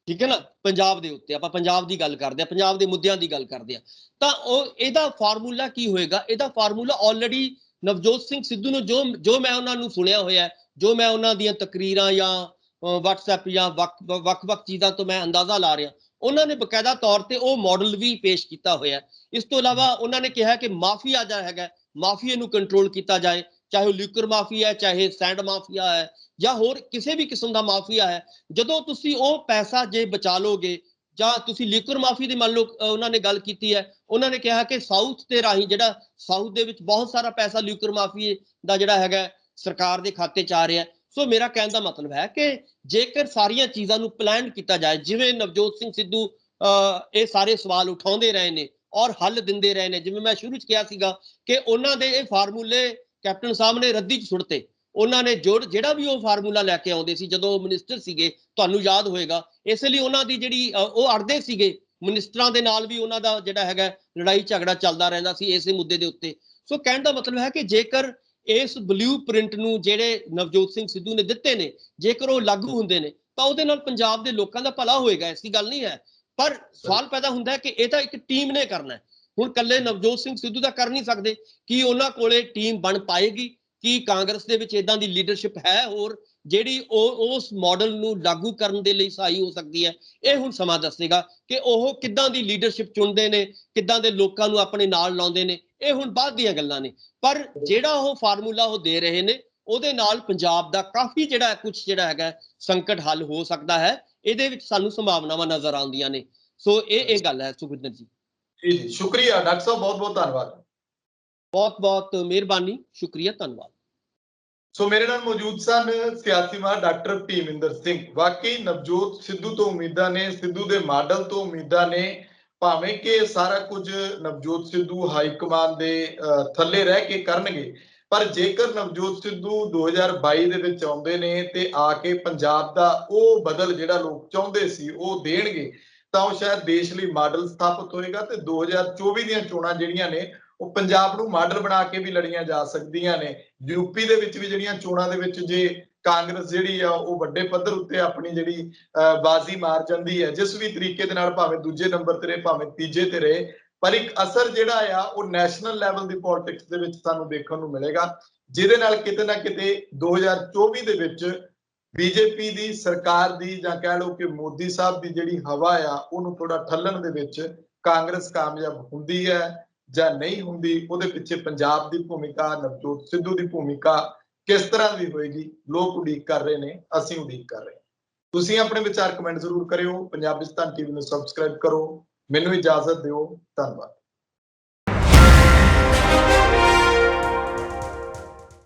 ਠੀਕ ਹੈ ਨਾ, ਪੰਜਾਬ ਦੇ ਉੱਤੇ। ਆਪਾਂ ਪੰਜਾਬ ਦੀ ਗੱਲ ਕਰਦੇ ਆ, ਪੰਜਾਬ ਦੇ ਮੁੱਦਿਆਂ ਦੀ ਗੱਲ ਕਰਦੇ ਆ, ਤਾਂ ਉਹ ਇਹਦਾ ਫਾਰਮੂਲਾ ਕੀ ਹੋਏਗਾ? ਇਹਦਾ ਫਾਰਮੂਲਾ ਆਲਰੇਡੀ ਨਵਜੋਤ ਸਿੰਘ ਸਿੱਧੂ ਨੂੰ ਜੋ ਮੈਂ ਉਹਨਾਂ ਨੂੰ ਸੁਣਿਆ ਹੋਇਆ, ਜੋ ਮੈਂ ਉਹਨਾਂ ਦੀਆਂ ਤਕਰੀਰਾਂ ਜਾਂ WhatsApp ਜਾਂ ਵੱਖ-ਵੱਖ ਚੀਜ਼ਾਂ ਤੋਂ ਮੈਂ ਅੰਦਾਜ਼ਾ ਲਾ ਰਿਹਾ, ਉਹਨਾਂ ਨੇ ਬਕਾਇਦਾ ਤੌਰ ਤੇ ਉਹ ਮਾਡਲ ਵੀ ਪੇਸ਼ ਕੀਤਾ ਹੋਇਆ। ਇਸ ਤੋਂ ਇਲਾਵਾ ਉਹਨਾਂ ਨੇ ਕਿਹਾ ਕਿ ਮਾਫੀਆ ਜਿਹੜਾ ਹੈਗਾ, ਮਾਫੀਏ ਨੂੰ ਕੰਟਰੋਲ ਕੀਤਾ ਜਾਏ, ਚਾਹੇ ਉਹ ਲਿਕਰ ਮਾਫੀਆ ਹੈ, ਚਾਹੇ ਸੈਂਡ ਮਾਫੀਆ ਹੈ, ਜਾਂ ਹੋਰ ਕਿਸੇ ਵੀ ਕਿਸਮ ਦਾ ਮਾਫੀਆ ਹੈ। ਜਦੋਂ ਤੁਸੀਂ ਉਹ ਪੈਸਾ ਜੇ ਬਚਾ ਲੋਗੇ, ਜਾਂ ਤੁਸੀਂ ਲਿਕਰ ਮਾਫੀ ਦੀ ਮੰਨ ਲਓ ਉਹਨਾਂ ਨੇ ਗੱਲ ਕੀਤੀ ਹੈ, ਉਹਨਾਂ ਨੇ ਕਿਹਾ ਕਿ ਸਾਊਥ ਦੇ ਰਾਹੀਂ, ਜਿਹੜਾ ਸਾਊਥ ਦੇ ਵਿੱਚ ਬਹੁਤ ਸਾਰਾ ਪੈਸਾ ਲਿਕਰ ਮਾਫੀਏ ਦਾ ਜਿਹੜਾ ਹੈਗਾ ਸਰਕਾਰ ਦੇ ਖਾਤੇ 'ਚ ਆ ਰਿਹਾ। ਸੋ ਮੇਰਾ ਕਹਿਣ ਦਾ ਮਤਲਬ ਹੈ ਕਿ ਜੇਕਰ ਸਾਰੀਆਂ ਚੀਜ਼ਾਂ ਨੂੰ ਪਲਾਨ ਕੀਤਾ ਜਾਏ, ਜਿਵੇਂ ਨਵਜੋਤ ਸਿੰਘ ਸਿੱਧੂ ਇਹ ਸਾਰੇ ਸਵਾਲ ਉਠਾਉਂਦੇ ਰਹੇ ਨੇ ਔਰ ਹੱਲ ਦਿੰਦੇ ਰਹੇ ਨੇ, ਜਿਵੇਂ ਮੈਂ ਸ਼ੁਰੂ 'ਚ ਕਿਹਾ ਸੀਗਾ ਕਿ ਉਹਨਾਂ ਦੇ ਇਹ ਫਾਰਮੂਲੇ ਕੈਪਟਨ ਸਾਹਿਬ ਨੇ ਰੱਦੀ 'ਚ ਸੁੱਟਤੇ। ਉਹਨਾਂ ਨੇ ਜਿਹੜਾ ਵੀ ਉਹ ਫਾਰਮੂਲਾ ਲੈ ਕੇ ਆਉਂਦੇ ਸੀ ਜਦੋਂ ਉਹ ਮਿਨਿਸਟਰ ਸੀਗੇ, ਤੁਹਾਨੂੰ ਯਾਦ ਹੋਏਗਾ, ਇਸ ਲਈ ਉਹਨਾਂ ਦੀ ਜਿਹੜੀ ਉਹ ਅੜਦੇ ਸੀਗੇ ਮਿਨਿਸਟਰਾਂ ਦੇ ਨਾਲ ਵੀ, ਉਹਨਾਂ ਦਾ ਜਿਹੜਾ ਹੈਗਾ ਲੜਾਈ ਝਗੜਾ ਚੱਲਦਾ ਰਹਿੰਦਾ ਸੀ ਇਸੇ ਮੁੱਦੇ ਦੇ ਉੱਤੇ। ਸੋ ਕਹਿਣ ਦਾ ਮਤਲਬ ਹੈ ਕਿ ਜੇਕਰ ਇਸ ਬਲੂ ਪ੍ਰਿੰਟ ਨੂੰ ਜਿਹੜੇ ਨਵਜੋਤ ਸਿੰਘ ਸਿੱਧੂ ਨੇ ਦਿੱਤੇ ਨੇ, ਜੇਕਰ ਉਹ ਲਾਗੂ ਹੁੰਦੇ ਨੇ ਤਾਂ ਉਹਦੇ ਨਾਲ ਪੰਜਾਬ ਦੇ ਲੋਕਾਂ ਦਾ ਭਲਾ ਹੋਏਗਾ, ਐਸੀ ਗੱਲ ਨਹੀਂ ਹੈ। ਪਰ ਸਵਾਲ ਪੈਦਾ ਹੁੰਦਾ ਹੈ ਕਿ ਇਹ ਤਾਂ ਇੱਕ ਟੀਮ ਨੇ ਕਰਨਾ ਹੈ। ਹੁਣ ਕੱਲੇ ਨਵਜੋਤ ਸਿੰਘ ਸਿੱਧੂ ਤਾਂ ਕਰ ਨਹੀਂ ਸਕਦੇ। ਕੀ ਉਹਨਾਂ ਕੋਲੇ ਟੀਮ ਬਣ ਪਾਏਗੀ? ਕੀ ਕਾਂਗਰਸ ਦੇ ਵਿੱਚ ਇਦਾਂ ਦੀ ਲੀਡਰਸ਼ਿਪ ਹੈ ਹੋਰ ਜਿਹੜੀ ਉਸ ਮਾਡਲ ਨੂੰ ਲਾਗੂ ਕਰਨ ਦੇ ਲਈ ਸਹਾਈ ਹੋ ਸਕਦੀ ਹੈ? ਇਹ ਹੁਣ ਸਮਾਂ ਦੱਸੇਗਾ ਕਿ ਉਹ ਕਿੱਦਾਂ ਦੀ ਲੀਡਰਸ਼ਿਪ ਚੁਣਦੇ ਨੇ, ਕਿੱਦਾਂ ਦੇ ਲੋਕਾਂ ਨੂੰ ਆਪਣੇ ਨਾਲ ਲਾਉਂਦੇ ਨੇ। ਇਹ ਹੁਣ ਬਾਅਦ ਦੀਆਂ ਗੱਲਾਂ ਨੇ, ਪਰ ਜਿਹੜਾ ਉਹ ਫਾਰਮੂਲਾ ਉਹ ਦੇ ਰਹੇ ਨੇ ਉਹਦੇ ਨਾਲ ਪੰਜਾਬ ਦਾ ਕਾਫੀ ਜਿਹੜਾ ਕੁਝ ਜਿਹੜਾ ਹੈਗਾ ਸੰਕਟ ਹੱਲ ਹੋ ਸਕਦਾ ਹੈ। ਇਹਦੇ ਵਿੱਚ ਸਾਨੂੰ ਸੰਭਾਵਨਾਵਾਂ ਨਜ਼ਰ ਆਉਂਦੀਆਂ ਨੇ। ਸੋ ਇਹ ਗੱਲ ਹੈ ਸੁਖਵਿੰਦਰ ਜੀ। ਜੀ ਸ਼ੁਕਰੀਆ ਡਾਕਟਰ ਸਾਹਿਬ, ਬਹੁਤ ਬਹੁਤ ਧੰਨਵਾਦ। ਬਹੁਤ ਬਹੁਤ ਮਿਹਰਬਾਨੀ, ਸ਼ੁਕਰੀਆ, ਧੰਨਵਾਦ। ਸੋ ਮੇਰੇ ਨਾਲ ਮੌਜੂਦ ਸਨ ਸਿਆਸੀ ਮਾਹਰ ਡਾਕਟਰ ਭੀਮਿੰਦਰ ਸਿੰਘ। ਵਾਕਈ ਨਵਜੋਤ ਸਿੱਧੂ ਤੋਂ ਉਮੀਦਾਂ ਨੇ, ਸਿੱਧੂ ਦੇ ਮਾਡਲ ਤੋਂ ਉਮੀਦਾਂ ਨੇ, ਭਾਵੇਂ ਕਿ ਸਾਰਾ ਕੁਝ ਨਵਜੋਤ ਸਿੱਧੂ ਹਾਈ ਕਮਾਨ ਦੇ ਥੱਲੇ ਰਹਿ ਕੇ ਕਰਨਗੇ, ਪਰ ਜੇਕਰ ਨਵਜੋਤ ਸਿੱਧੂ 2022 ਦੇ ਵਿੱਚ ਆਉਂਦੇ ਨੇ ਤੇ ਆ ਕੇ ਪੰਜਾਬ ਦਾ ਉਹ ਬਦਲ ਜਿਹੜਾ ਲੋਕ ਚਾਹੁੰਦੇ ਸੀ ਉਹ ਦੇਣਗੇ, ਤਾਂ ਉਹ ਸ਼ਾਇਦ ਦੇਸ਼ ਲਈ ਮਾਡਲ ਸਥਾਪਿਤ ਹੋਏਗਾ ਤੇ 2024 ਦੀਆਂ ਚੋਣਾਂ ਜਿਹੜੀਆਂ ਨੇ ਉਹ ਪੰਜਾਬ ਨੂੰ ਮਾਡਲ ਬਣਾ ਕੇ ਵੀ ਲੜੀਆਂ ਜਾ ਸਕਦੀਆਂ ਨੇ। ਯੂਪੀ ਦੇ ਵਿੱਚ ਵੀ ਜਿਹੜੀਆਂ ਚੋਣਾਂ ਦੇ ਵਿੱਚ ਜੇ ਕਾਂਗਰਸ ਜਿਹੜੀ ਆ ਉਹ ਵੱਡੇ ਪੱਧਰ ਉੱਤੇ ਆਪਣੀ ਜਿਹੜੀ ਬਾਜ਼ੀ ਮਾਰ ਜਾਂਦੀ ਹੈ, ਜਿਸ ਵੀ ਤਰੀਕੇ ਦੇ ਨਾਲ, ਭਾਵੇਂ ਦੂਜੇ ਨੰਬਰ ਤੇ ਰਹੇ ਭਾਵੇਂ ਤੀਜੇ ਤੇ ਰਹੇ, ਪਰ ਇੱਕ ਅਸਰ ਜਿਹੜਾ ਆ ਉਹ ਨੈਸ਼ਨਲ ਲੈਵਲ ਦੀ ਪੋਲਿਟਿਕਸ ਦੇ ਵਿੱਚ ਸਾਨੂੰ ਦੇਖਣ ਨੂੰ ਮਿਲੇਗਾ, ਜਿਹਦੇ ਨਾਲ ਕਿਤੇ ਨਾ ਕਿਤੇ 2024 ਦੇ ਵਿੱਚ ਬੀਜੇਪੀ ਦੀ ਸਰਕਾਰ ਦੀ ਜਾਂ ਕਹਿ ਲਓ ਕਿ ਮੋਦੀ ਸਾਹਿਬ ਦੀ ਜਿਹੜੀ ਹਵਾ ਆ ਉਹਨੂੰ ਥੋੜਾ ਠੱਲਣ ਦੇ ਵਿੱਚ ਕਾਂਗਰਸ ਕਾਮਯਾਬ ਹੁੰਦੀ ਹੈ ਜਾਂ ਨਹੀਂ ਹੁੰਦੀ। ਉਹਦੇ ਪਿੱਛੇ ਪੰਜਾਬ ਦੀ ਭੂਮਿਕਾ, ਨਵਜੋਤ ਸਿੱਧੂ ਦੀ ਭੂਮਿਕਾ ਕਿਸ ਤਰ੍ਹਾਂ ਦੀ ਹੋਏਗੀ, ਲੋਕ ਉਡੀਕ ਕਰ ਰਹੇ ਨੇ, ਅਸੀਂ ਉਡੀਕ ਕਰ ਰਹੇ ਹਾਂ। ਤੁਸੀਂ ਆਪਣੇ ਵਿਚਾਰ ਕਮੈਂਟ ਜ਼ਰੂਰ ਕਰਿਓ। ਪੰਜਾਬਿਸਤਾਨ ਟੀਵੀ ਨੂੰ ਸਬਸਕ੍ਰਾਈਬ ਕਰੋ। ਮੈਨੂੰ ਇਜਾਜ਼ਤ ਦਿਓ। ਧੰਨਵਾਦ।